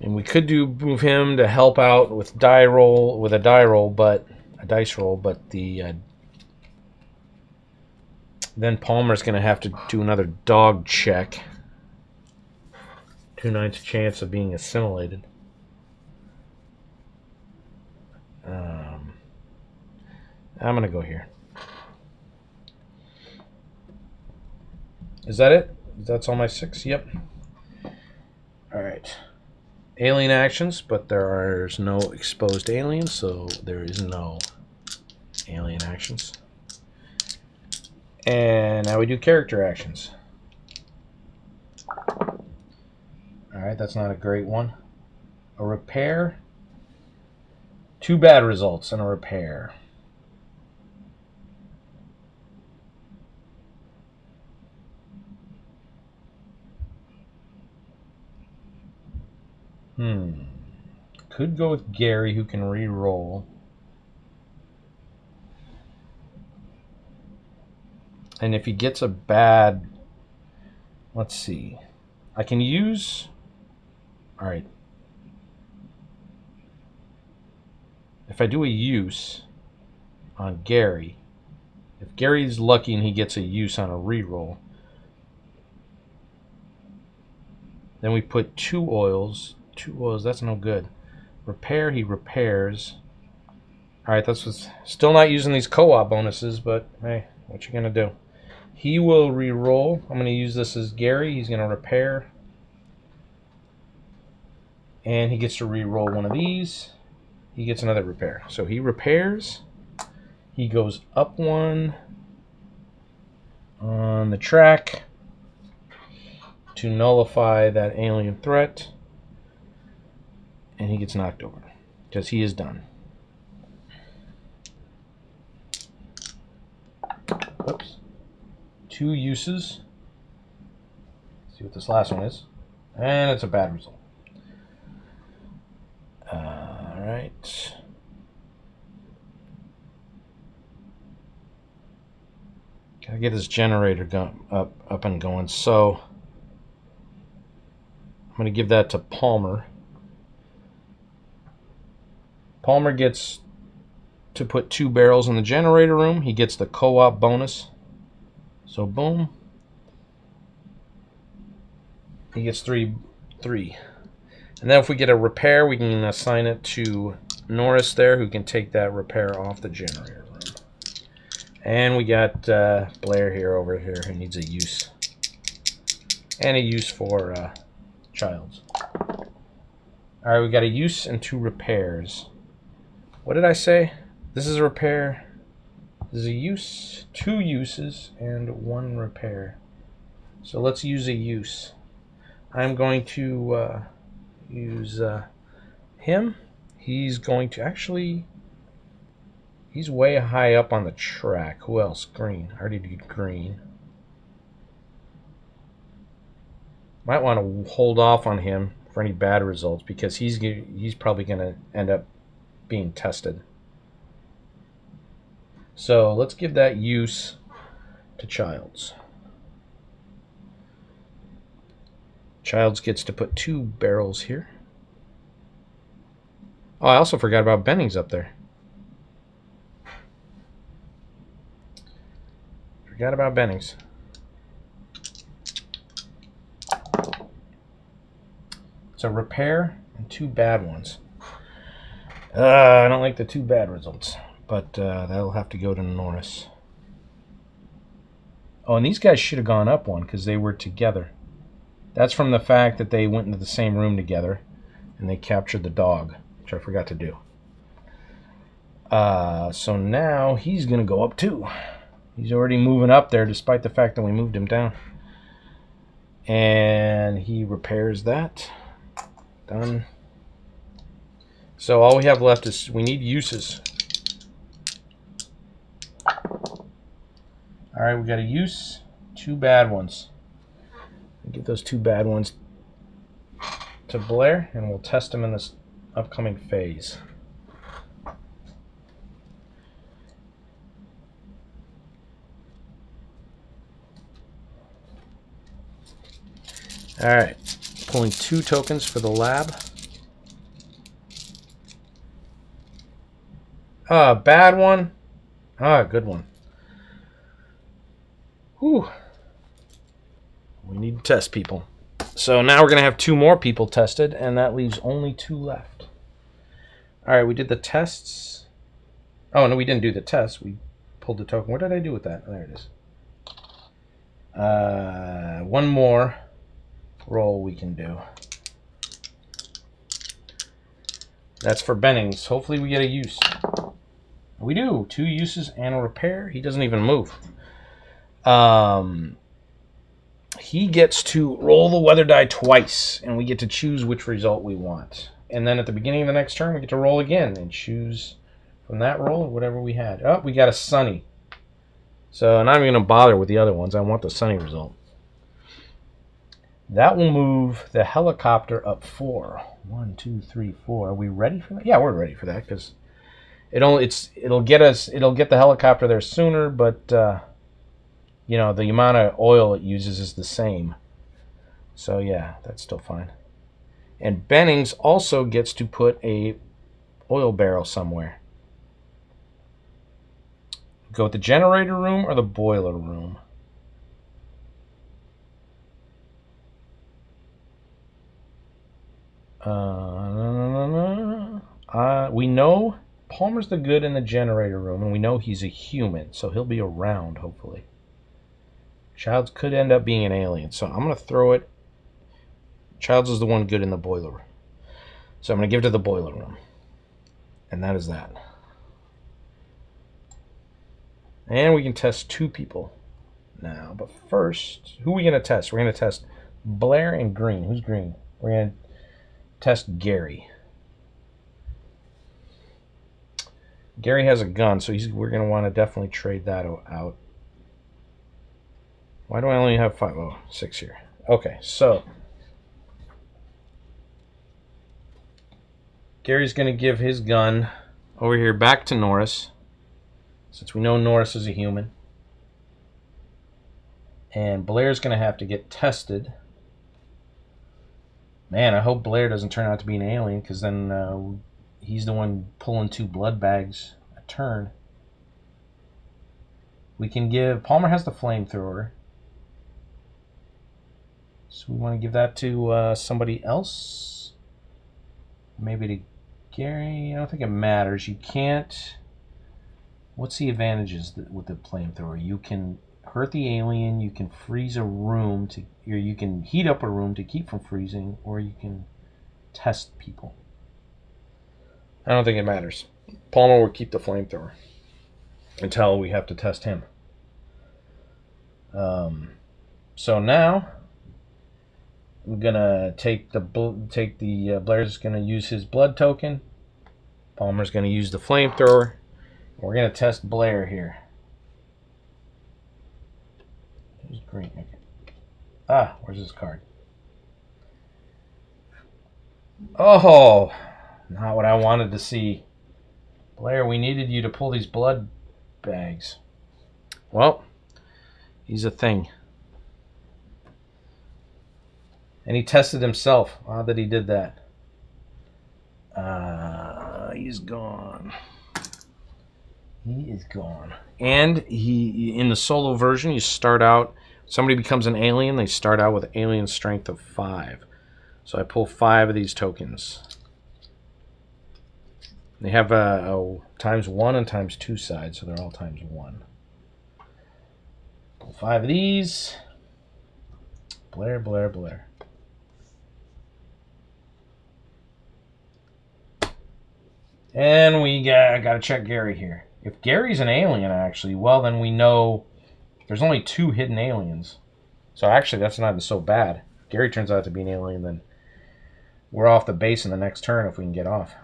And we could move him to help out with a dice roll, but the then Palmer's going to have to do another dog check. 2/9 chance of being assimilated. I'm going to go here. Is that it? That's all my 6? Yep. Alright. Alien actions, but there's no exposed aliens, so there is no alien actions. And now we do character actions. Alright, that's not a great one. A repair. 2 bad results and a repair. Could go with Gary, who can re-roll. And if he gets a bad... Let's see. I can use... Alright. if I do a use on Gary, if Gary's lucky and he gets a use on a reroll, then we put 2 oils. 2 oils, that's no good. Repair, he repairs. Alright, that's still not using these co-op bonuses, but hey, what you gonna do? He will re-roll. I'm gonna use this as Gary. He's gonna repair. And he gets to re-roll one of these. He gets another repair. So he repairs. He goes up 1 on the track to nullify that alien threat. And he gets knocked over because he is done. Oops. 2 uses. Let's see what this last one is. And it's a bad result. Alright. Gotta get this generator up and going. So I'm going to give that to Palmer. Palmer gets to put 2 barrels in the generator room. He gets the co-op bonus. So boom. He gets 3. And then if we get a repair, we can assign it to Norris there, who can take that repair off the generator room. And we got Blair over here who needs a use. And a use for Childs. Alright, we got a use and 2 repairs. What did I say? This is a repair. This is a use, 2 uses, and 1 repair. So let's use a use. I'm going to use him. He's going to actually... He's way high up on the track. Who else? Green. I already did green. Might want to hold off on him for any bad results because he's probably going to end up being tested. So let's give that use to Childs. Childs gets to put 2 barrels here. Oh, I also forgot about Bennings up there. Forgot about Bennings. It's a repair and 2 bad ones. I don't like the 2 bad results, but that'll have to go to Norris. Oh, and these guys should have gone up 1 because they were together. That's from the fact that they went into the same room together and they captured the dog, which I forgot to do. So now he's going to go up 2. He's already moving up there despite the fact that we moved him down. And he repairs that. Done. So all we have left is we need uses. Alright, we got a use, 2 bad ones. Get those 2 bad ones to Blair, and we'll test them in this upcoming phase. Alright, pulling 2 tokens for the lab. Bad one. Good one. Whew. We need to test people. So now we're going to have 2 more people tested, and that leaves only 2 left. Alright, we did the tests. Oh, no, we didn't do the tests. We pulled the token. What did I do with that? Oh, there it is. 1 more roll we can do. That's for Bennings. Hopefully we get a use. We do. 2 uses and a repair. He doesn't even move. He gets to roll the weather die twice, and we get to choose which result we want. And then at the beginning of the next turn, we get to roll again and choose from that roll whatever we had. Oh, we got a sunny. So I'm not even going to bother with the other ones. I want the sunny result. That will move the helicopter up 4. 1, 2, 3, 4. Are we ready for that? Yeah, we're ready for that because it'll get the helicopter there sooner, but you know, the amount of oil it uses is the same. So yeah, that's still fine. And Bennings also gets to put a oil barrel somewhere. Go with the generator room or the boiler room? We know Palmer's the good in the generator room, and we know he's a human, so he'll be around, hopefully. Childs could end up being an alien, so I'm going to throw it. Childs is the one good in the boiler room. So I'm going to give it to the boiler room. And that is that. And we can test 2 people now. But first, who are we going to test? We're going to test Blair and Green. Who's Green? We're going to test Gary. Gary has a gun, so we're going to want to definitely trade that out. Why do I only have 5? Oh, 6 here. Okay, so Gary's going to give his gun over here back to Norris, since we know Norris is a human. And Blair's going to have to get tested. Man, I hope Blair doesn't turn out to be an alien, because then he's the one pulling 2 blood bags a turn. We can give... Palmer has the flamethrower. So we want to give that to somebody else. Maybe to Gary. I don't think it matters. You can't... What's the advantages with the flamethrower? You can hurt the alien, you can freeze a room, or you can heat up a room to keep from freezing, or you can test people. I don't think it matters. Palmer will keep the flamethrower until we have to test him. So now I'm gonna take Blair's gonna use his blood token. Palmer's gonna use the flamethrower. We're gonna test Blair here. Who's Green? Okay. Where's his card? Oh, not what I wanted to see. Blair, we needed you to pull these blood bags. Well, he's a thing. And he tested himself. Odd that he did that. He's gone. He is gone. And in the solo version, you start out, somebody becomes an alien, they start out with alien strength of 5. So I pull 5 of these tokens. They have a ×1 and ×2 sides, so they're all ×1. Pull 5 of these. Blair, Blair, Blair. And we got to check Gary here. If Gary's an alien, actually, well, then we know there's only 2 hidden aliens. So actually, that's not so bad. If Gary turns out to be an alien, then we're off the base in the next turn if we can get off.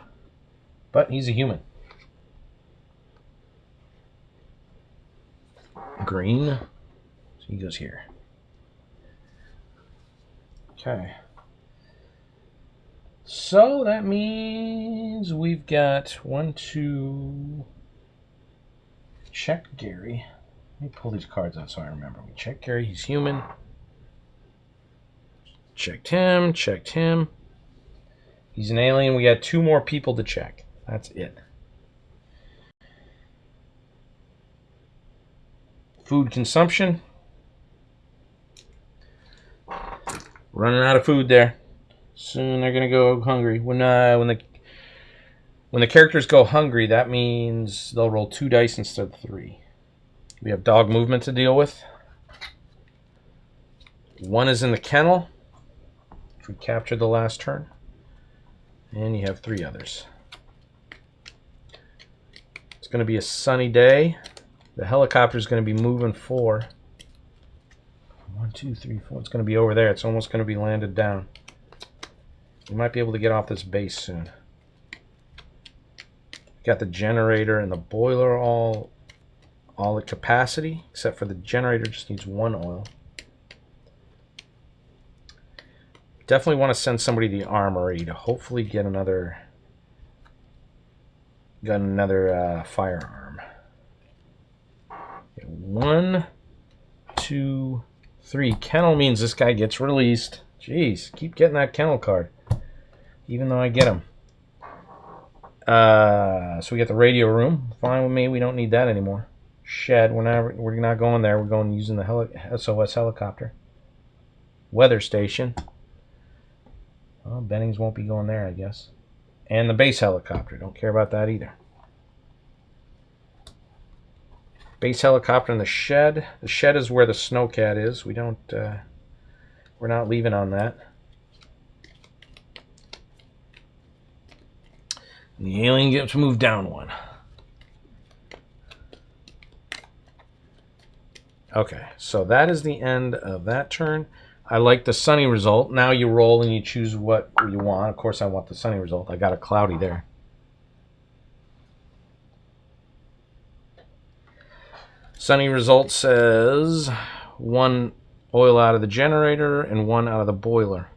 But he's a human. Green. So he goes here. Okay. So that means we've got 1, 2... Check Gary. Let me pull these cards out so I remember. We check Gary. He's human. Checked him. Checked him. He's an alien. We got 2 more people to check. That's it. Food consumption. Running out of food there. Soon they're gonna go hungry. When the characters go hungry, that means they'll roll 2 dice instead of 3. We have dog movement to deal with. 1 is in the kennel, which we captured the last turn. And you have 3 others. It's going to be a sunny day. The helicopter is going to be moving 4. 1, 2, 3, 4. It's going to be over there. It's almost going to be landed down. We might be able to get off this base soon. Got the generator and the boiler all at capacity, except for the generator just needs 1 oil. Definitely want to send somebody to the armory to hopefully get another firearm. Okay, 1, 2, 3. Kennel means this guy gets released. Jeez, keep getting that kennel card, even though I get him. So we got the radio room. Fine with me. We don't need that anymore. Shed. We're not going there. We're going using the SOS helicopter. Weather station. Well, Bennings won't be going there, I guess. And the base helicopter. Don't care about that either. Base helicopter in the shed. The shed is where the snowcat is. We don't. We're not leaving on that. And the alien gets moved down one. Okay, so that is the end of that turn. I like the sunny result. Now you roll and you choose what you want. Of course, I want the sunny result. I got a cloudy there. Sunny result says 1 oil out of the generator and 1 out of the boiler.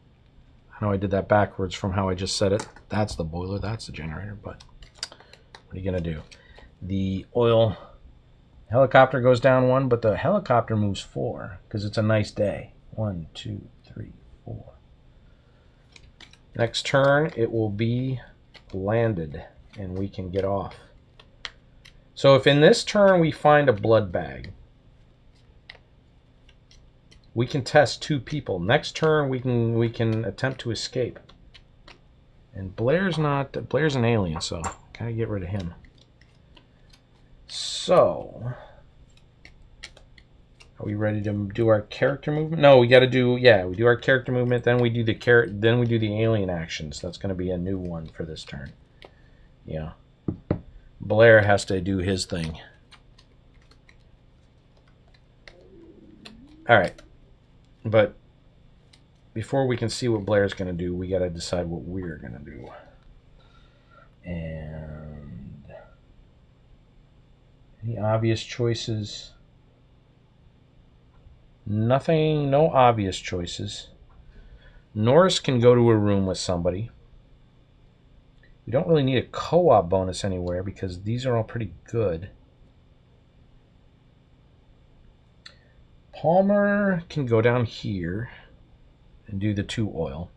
I know I did that backwards from how I just said it. That's the boiler, that's the generator, but what are you going to do? The oil helicopter goes down 1, but the helicopter moves 4 because it's a nice day. 1, 2, 3, 4. Next turn, it will be landed, and we can get off. So if in this turn we find a blood bag, we can test 2 people. Next turn, we can attempt to escape. And Blair's an alien, so gotta get rid of him. So, are we ready to do our character movement? No, we got to do, yeah, we do our character movement, then we do the alien actions. That's going to be a new one for this turn. Yeah. Blair has to do his thing. All right. But before we can see what Blair's going to do, we got to decide what we're going to do. And any obvious choices? Nothing, no obvious choices. Norris can go to a room with somebody. We don't really need a co-op bonus anywhere because these are all pretty good. Palmer can go down here and do the 2 oil.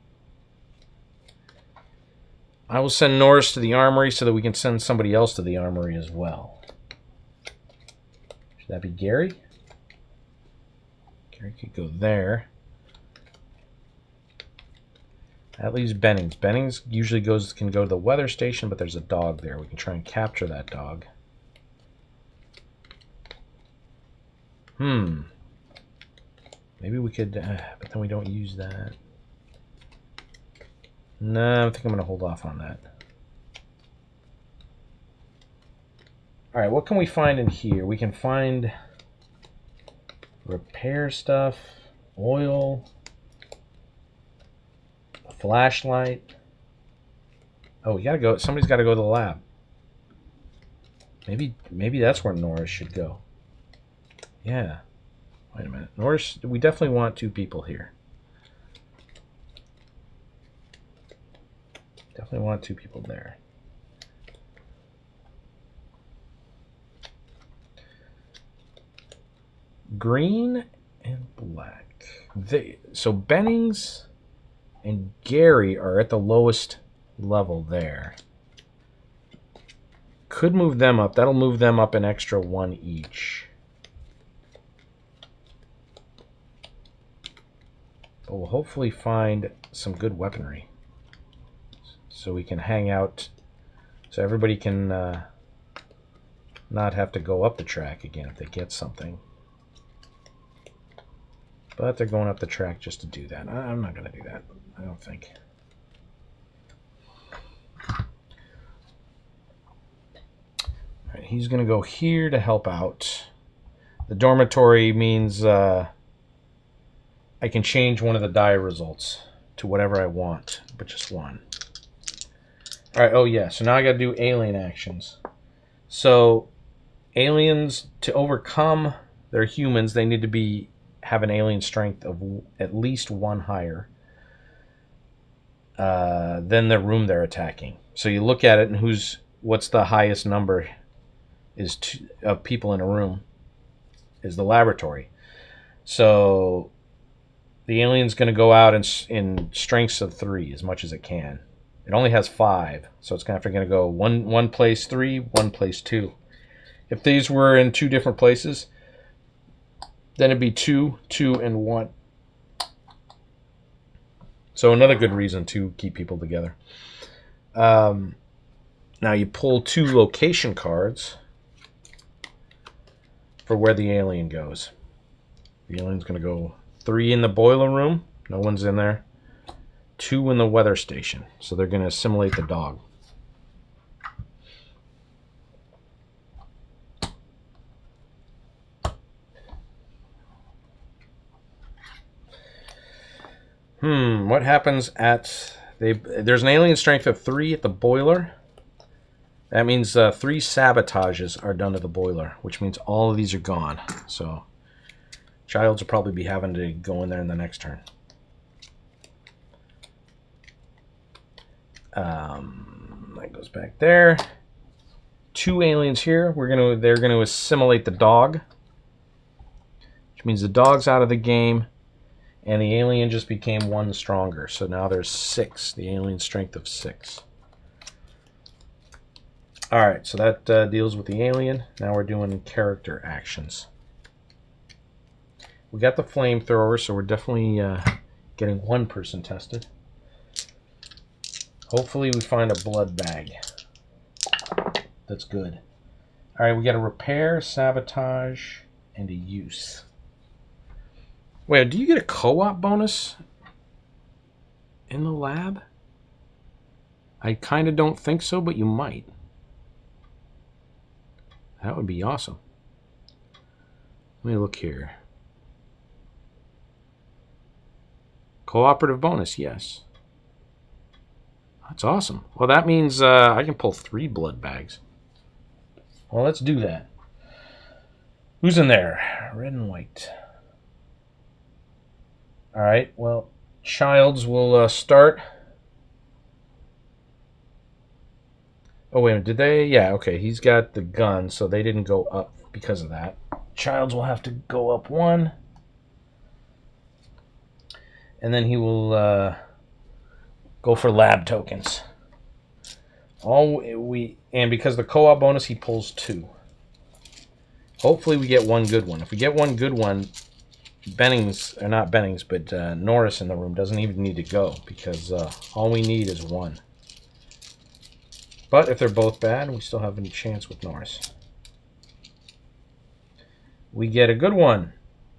I will send Norris to the armory so that we can send somebody else to the armory as well. Should that be Gary? Gary could go there. That leaves Bennings. Bennings usually can go to the weather station, but there's a dog there. We can try and capture that dog. Maybe we could, but then we don't use that. No, I think I'm going to hold off on that. All right, what can we find in here? We can find repair stuff, oil, a flashlight. Oh, we gotta go. Somebody's got to go to the lab. Maybe that's where Norris should go. Yeah. Wait a minute. Norris, we definitely want 2 people here. Definitely want 2 people there. Green and black. So Bennings and Gary are at the lowest level there. Could move them up. That'll move them up an extra 1 each. But we'll hopefully find some good weaponry so we can hang out, so everybody can not have to go up the track again if they get something. But they're going up the track just to do that. I'm not going to do that, I don't think. All right, he's going to go here to help out. The dormitory means I can change one of the die results to whatever I want, but just 1. All right, oh yeah, so now I got to do alien actions. So aliens, to overcome their humans, they need to have an alien strength of at least 1 higher than the room they're attacking. So you look at it and what's the highest number of people in a room is the laboratory. So the alien's going to go out in strengths of 3 as much as it can. It only has 5, so it's going to go one place 3, one place 2. If these were in 2 different places, then it'd be 2, 2, and 1. So another good reason to keep people together. Now you pull 2 location cards for where the alien goes. The alien's going to go 3 in the boiler room. No one's in there. 2 in the weather station. So they're going to assimilate the dog. What happens at... There's an alien strength of 3 at the boiler. That means 3 sabotages are done to the boiler, which means all of these are gone. So Childs will probably be having to go in there in the next turn. That goes back there. 2 aliens here. They're gonna assimilate the dog, which means the dog's out of the game, and the alien just became 1 stronger. So now there's 6. The alien strength of 6. All right, so that deals with the alien. Now we're doing character actions. We got the flamethrower, so we're definitely getting 1 person tested. Hopefully we find a blood bag. That's good. All right, we got a repair, sabotage, and a use. Wait, do you get a co-op bonus in the lab? I kind of don't think so, but you might. That would be awesome. Let me look here. Cooperative bonus, yes. That's awesome. Well, that means I can pull 3 blood bags. Well, let's do that. Who's in there? Red and white. All right, well, Childs will start. Oh, wait a minute. Did they? Yeah, okay. He's got the gun, so they didn't go up because of that. Childs will have to go up 1. And then he will go for lab tokens. And because of the co-op bonus, he pulls 2. Hopefully we get 1 good one. If we get 1 good one, Norris in the room doesn't even need to go, because all we need is 1. But if they're both bad, we still have any chance with Norris. We get a good one.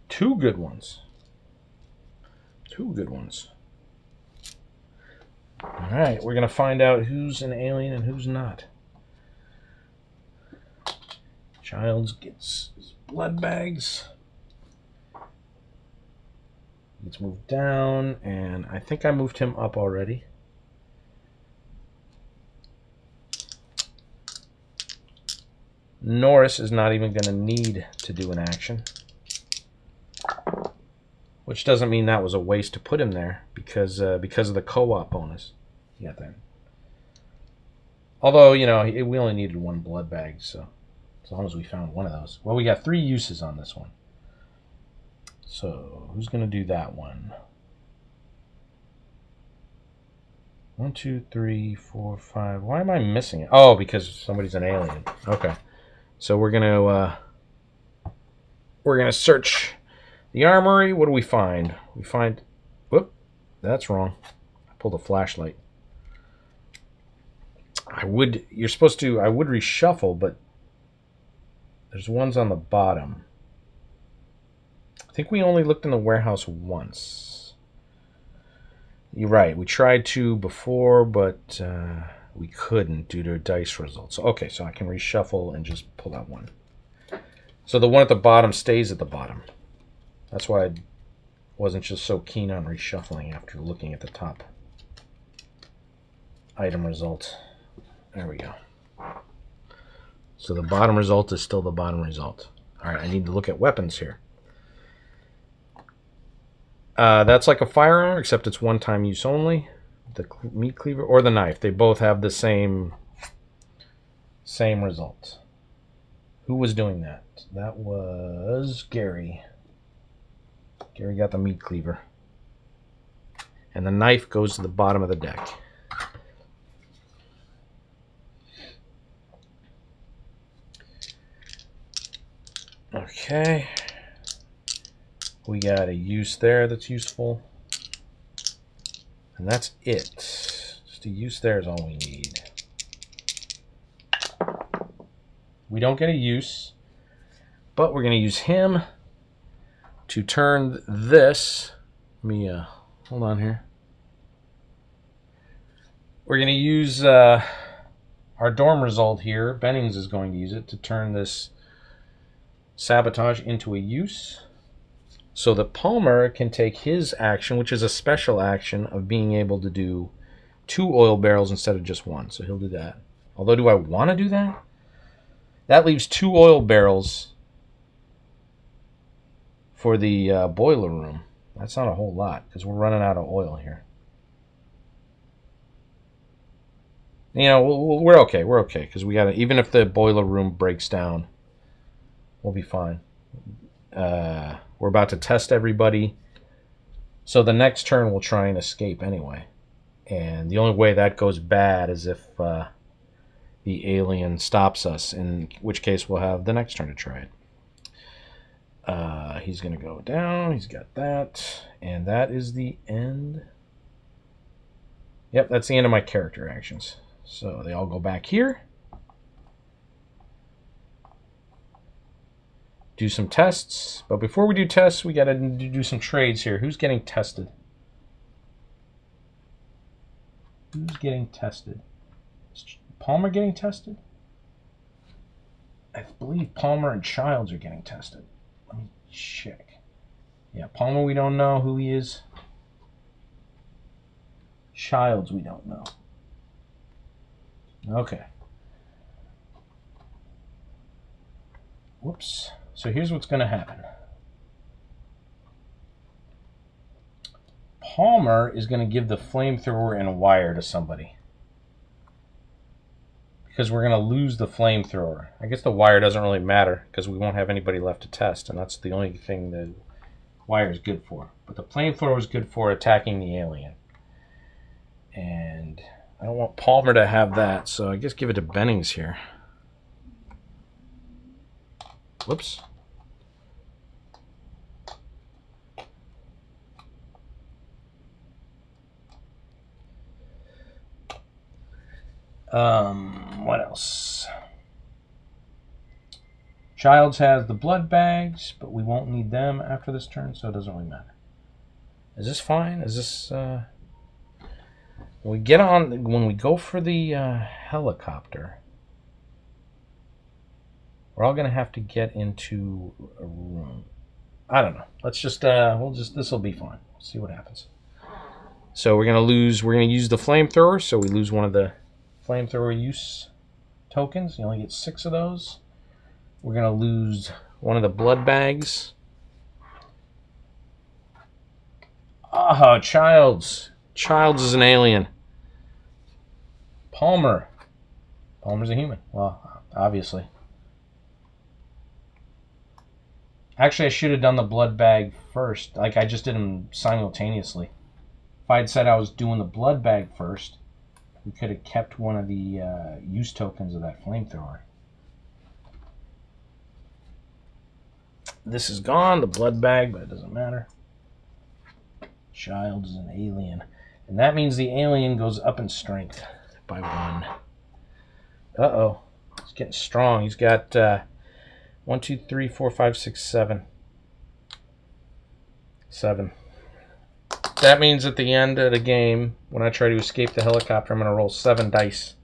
2 good ones. 2 good ones. All right, we're going to find out who's an alien and who's not. Childs gets his blood bags. Let's move down, and I think I moved him up already. Norris is not even going to need to do an action, which doesn't mean that was a waste to put him there, because of the co-op bonus. He got that. Although, you know, we only needed 1 blood bag, so as long as we found 1 of those. Well, we got 3 uses on this one. So who's going to do that one? 1, 2, 3, 4, 5. Why am I missing it? Oh, because somebody's an alien. Okay. So we're gonna search the armory. What do we find? We find, whoop, that's wrong. I pulled a flashlight. I would reshuffle, but there's ones on the bottom. I think we only looked in the warehouse once. You're right. We tried to before, but we couldn't due to dice results. Okay, so I can reshuffle and just pull out 1. So the one at the bottom stays at the bottom. That's why I wasn't just so keen on reshuffling after looking at the top item result. There we go. So the bottom result is still the bottom result. All right, I need to look at weapons here. That's like a firearm, except it's 1-time use only. The meat cleaver or the knife, they both have the same result. Who was doing that? That was Gary. Gary got the meat cleaver. And the knife goes to the bottom of the deck. Okay. We got a use there that's useful. And that's it. Just a use there is all we need. We don't get a use, but we're going to use him to turn this. Let me hold on here. We're going to use our dorm result here. Bennings is going to use it to turn this sabotage into a use, so that Palmer can take his action, which is a special action of being able to do 2 oil barrels instead of just 1. So he'll do that. Although, do I want to do that? That leaves 2 oil barrels for the boiler room. That's not a whole lot because we're running out of oil here. You know, we're okay. We're okay because we got even if the boiler room breaks down, we'll be fine. We're about to test everybody. So the next turn we'll try and escape anyway. And the only way that goes bad is if the alien stops us, in which case we'll have the next turn to try it. He's going to go down. He's got that. And that is the end. Yep, that's the end of my character actions. So they all go back here. Do some tests. But before we do tests, we got to do some trades here. Who's getting tested? Who's getting tested? Is Palmer getting tested? I believe Palmer and Childs are getting tested. Let me check. Yeah, Palmer we don't know who he is. Childs we don't know. Okay. Whoops. So here's what's going to happen. Palmer is going to give the flamethrower and a wire to somebody. Because we're going to lose the flamethrower. I guess the wire doesn't really matter because we won't have anybody left to test. And that's the only thing the wire is good for. But the flamethrower is good for attacking the alien. And I don't want Palmer to have that. So I guess give it to Bennings here. Whoops. What else? Childs has the blood bags, but we won't need them after this turn, so it doesn't really matter. Is this fine? Is this, when we go for the helicopter, we're all going to have to get into a room. I don't know. Let's just, this will be fine. See what happens. So we're going to use the flamethrower, so we lose one of the flamethrower use tokens. You only get 6 of those. We're going to lose one of the blood bags. Oh, Childs. Childs is an alien. Palmer's a human. Well, obviously. Actually, I should have done the blood bag first. Like, I just did them simultaneously. If I had said I was doing the blood bag first, we could have kept one of the use tokens of that flamethrower. This is gone, the blood bag, but it doesn't matter. Child is an alien. And that means the alien goes up in strength by 1. Uh-oh. He's getting strong. He's got 1, 2, 3, 4, 5, 6, 7. 7. That means at the end of the game, when I try to escape the helicopter, I'm going to roll 7 dice.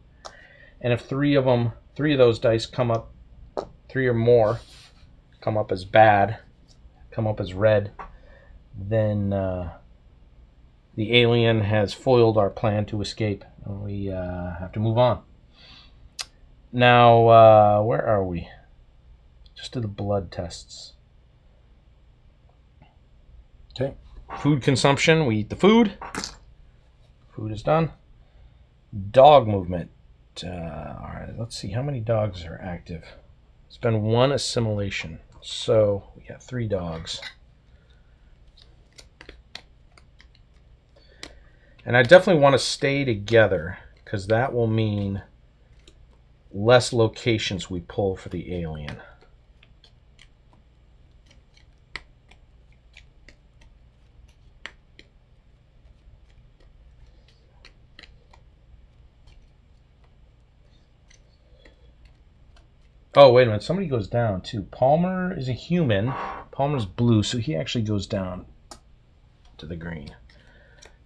And if 3 of those dice come up, 3 or more, come up as bad, come up as red, then the alien has foiled our plan to escape. And we have to move on. Now, where are we? Just do the blood tests. Okay. Food consumption, we eat the food. Food is done. Dog movement. All right, let's see how many dogs are active. It's been 1 assimilation, so we got 3 dogs. And I definitely want to stay together because that will mean less locations we pull for the alien. Oh, wait a minute. Somebody goes down, too. Palmer is a human. Palmer's blue, so he actually goes down to the green.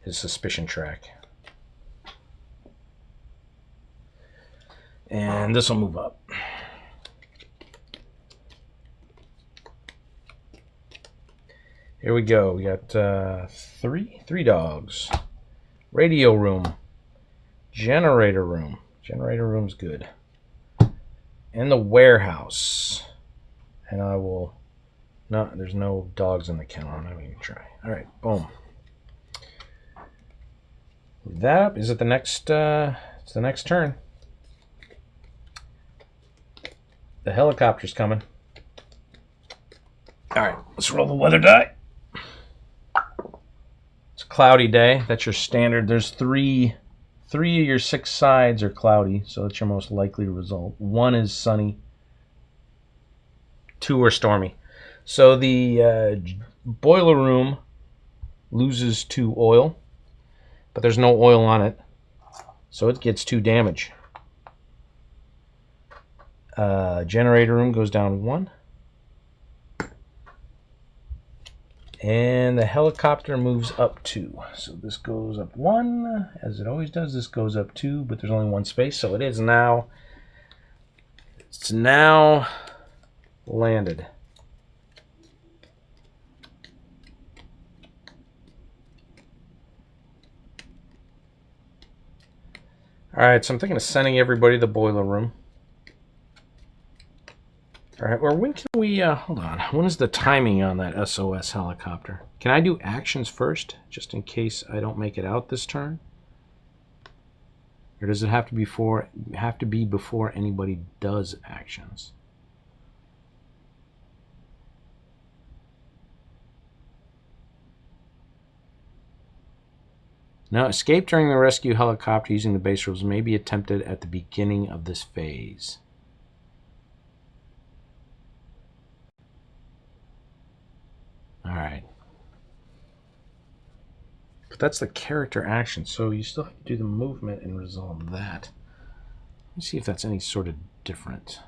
His suspicion track. And this will move up. Here we go. We got three dogs. Radio room. Generator room. Generator room's good. And the warehouse. And I will... No, there's no dogs in the kennel. I'm not even going to try. All right, boom. Move that up. Is it the next... it's the next turn. The helicopter's coming. All right, let's roll the weather die. It's a cloudy day. That's your standard. There's three of your 6 sides are cloudy, so that's your most likely result. 1 is sunny. 2 are stormy. So the boiler room loses 2 oil, but there's no oil on it, so it gets 2 damage. Generator room goes down 1. And the helicopter moves up 2. So this goes up 1, as it always does. This goes up 2, but there's only 1 space, so it is now... It's now landed. Alright, so I'm thinking of sending everybody to the boiler room. Alright, or when can we... hold on. When is the timing on that SOS helicopter? Can I do actions first, just in case I don't make it out this turn? Or does it have to be before anybody does actions? Now, escape during the rescue helicopter using the base rules may be attempted at the beginning of this phase. Alright. But that's the character action, so you still have to do the movement and resolve that. Let me see if that's any sort of different.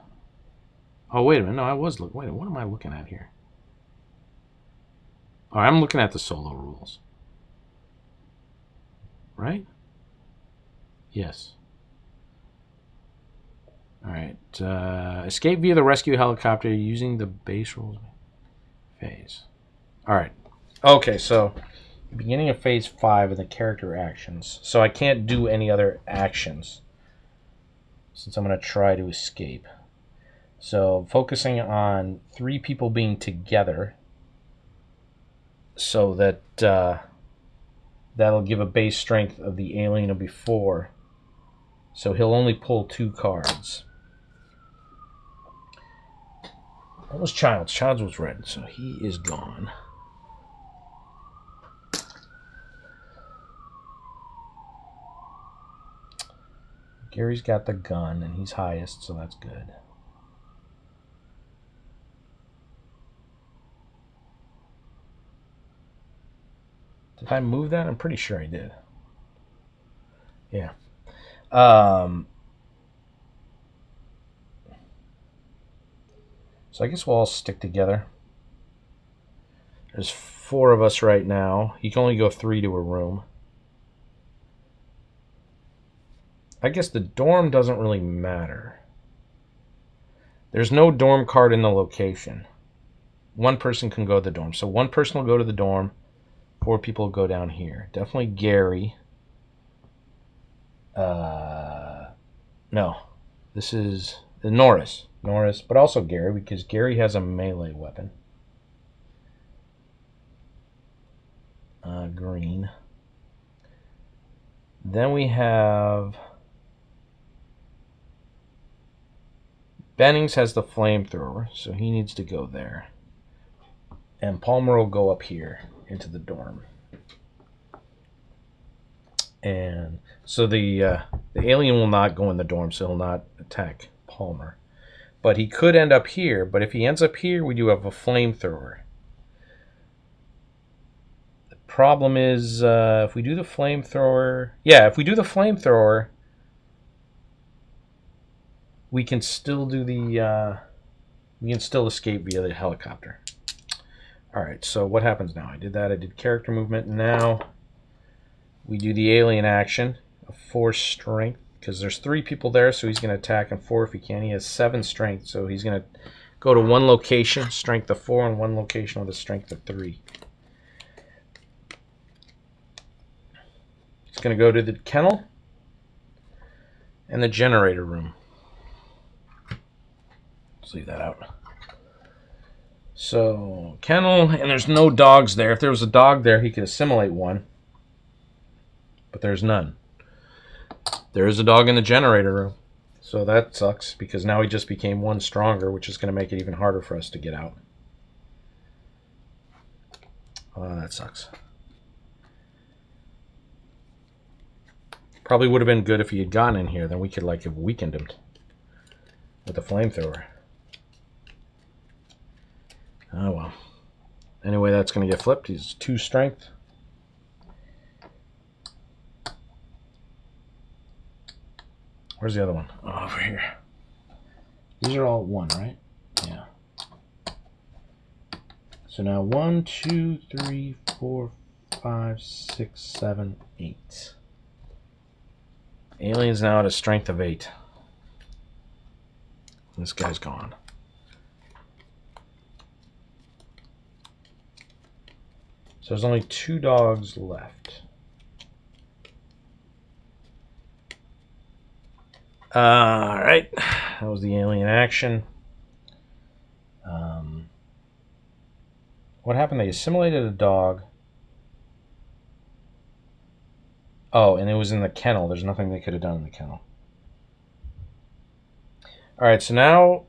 Oh, wait a minute. No, I was looking. Wait, what am I looking at here? Oh, I'm looking at the solo rules. Right? Yes. Alright. Escape via the rescue helicopter using the base rules phase. Alright. Okay, so beginning of phase 5 of the character actions. So I can't do any other actions since I'm going to try to escape. So focusing on 3 people being together so that that'll give a base strength of the alien of before. So he'll only pull 2 cards. What was Childs? Childs was red, so he is gone. Gary's got the gun, and he's highest, so that's good. Did I move that? I'm pretty sure I did. Yeah. So I guess we'll all stick together. There's 4 of us right now. You can only go 3 to a room. I guess the dorm doesn't really matter. There's no dorm card in the location. 1 person can go to the dorm. So 1 person will go to the dorm. 4 people will go down here. Definitely Gary. No. This is Norris. Norris, but also Gary, because Gary has a melee weapon. Green. Then we have... Bennings has the flamethrower, so he needs to go there. And Palmer will go up here into the dorm. And so the alien will not go in the dorm, so he'll not attack Palmer. But he could end up here, but if he ends up here, we do have a flamethrower. The problem is, if we do the flamethrower... Yeah, if we do the flamethrower... we can still do the we can still escape via the helicopter. All right, so what happens now? I did that. I did character movement. Now we do the alien action of 4 strength, because there's 3 people there, so he's going to attack in 4 if he can. He has 7 strength, so he's going to go to one location, strength of 4, and one location with a strength of 3. He's going to go to the kennel and the generator room. Let's leave that out. So, kennel, and there's no dogs there. If there was a dog there, he could assimilate one. But there's none. There is a dog in the generator room. So that sucks, because now he just became 1 stronger, which is going to make it even harder for us to get out. That sucks. Probably would have been good if he had gotten in here. Then we could like have weakened him with the flamethrower. Oh well. Anyway, that's going to get flipped. He's 2 strength. Where's the other one? Oh, over here. These are all 1, right? Yeah. So now 1, 2, 3, 4, 5, 6, 7, 8. Alien's now at a strength of 8. This guy's gone. So there's only 2 dogs left. Alright. That was the alien action. What happened? They assimilated a dog. Oh, and it was in the kennel. There's nothing they could have done in the kennel. Alright, so now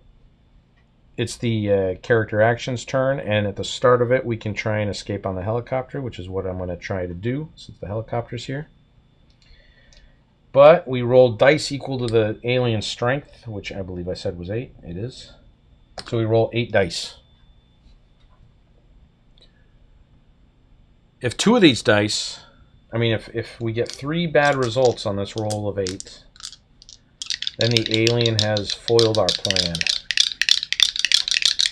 it's the character actions turn, and at the start of it, we can try and escape on the helicopter, which is what I'm going to try to do, since the helicopter's here. But we rolled dice equal to the alien strength, which I believe I said was 8. It is. So we roll 8 dice. If 2 of these dice, I mean, if we get 3 bad results on this roll of 8, then the alien has foiled our plan.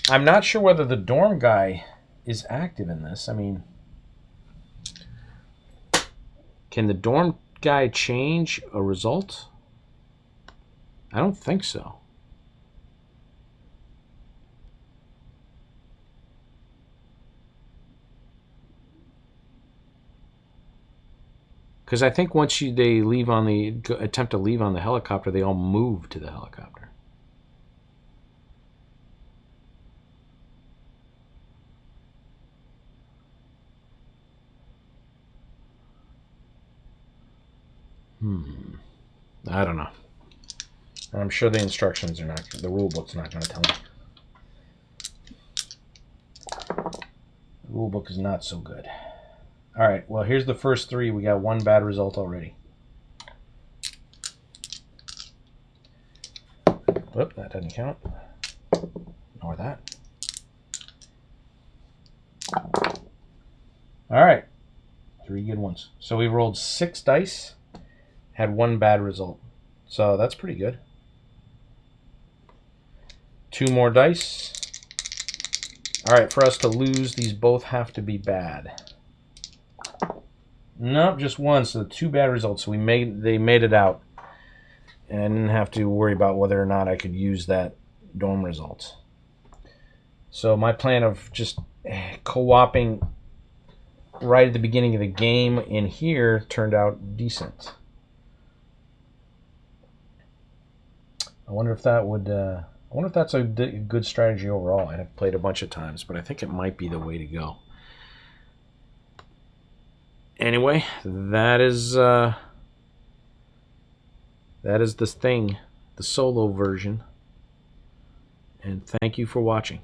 I'm not sure whether the dorm guy is active in this. I mean, can the dorm guy change a result? I don't think so. Because I think once they leave on the attempt to leave on the helicopter, they all move to the helicopter. I don't know. I'm sure the instructions are not, the rule book's not going to tell me. The rule book is not so good. All right, well, here's the first 3. We got 1 bad result already. Whoop, that doesn't count. Nor that. All right, 3 good ones. So we rolled 6 dice, had 1 bad result. So that's pretty good. 2 more dice. All right, for us to lose, these both have to be bad. Nope, just 1, so 2 bad results. So they made it out. And I didn't have to worry about whether or not I could use that dorm result. So my plan of just co-oping right at the beginning of the game in here turned out decent. I wonder if that would... I wonder if that's a good strategy overall. I have played a bunch of times, but I think it might be the way to go. Anyway, that is this thing, the solo version. And thank you for watching.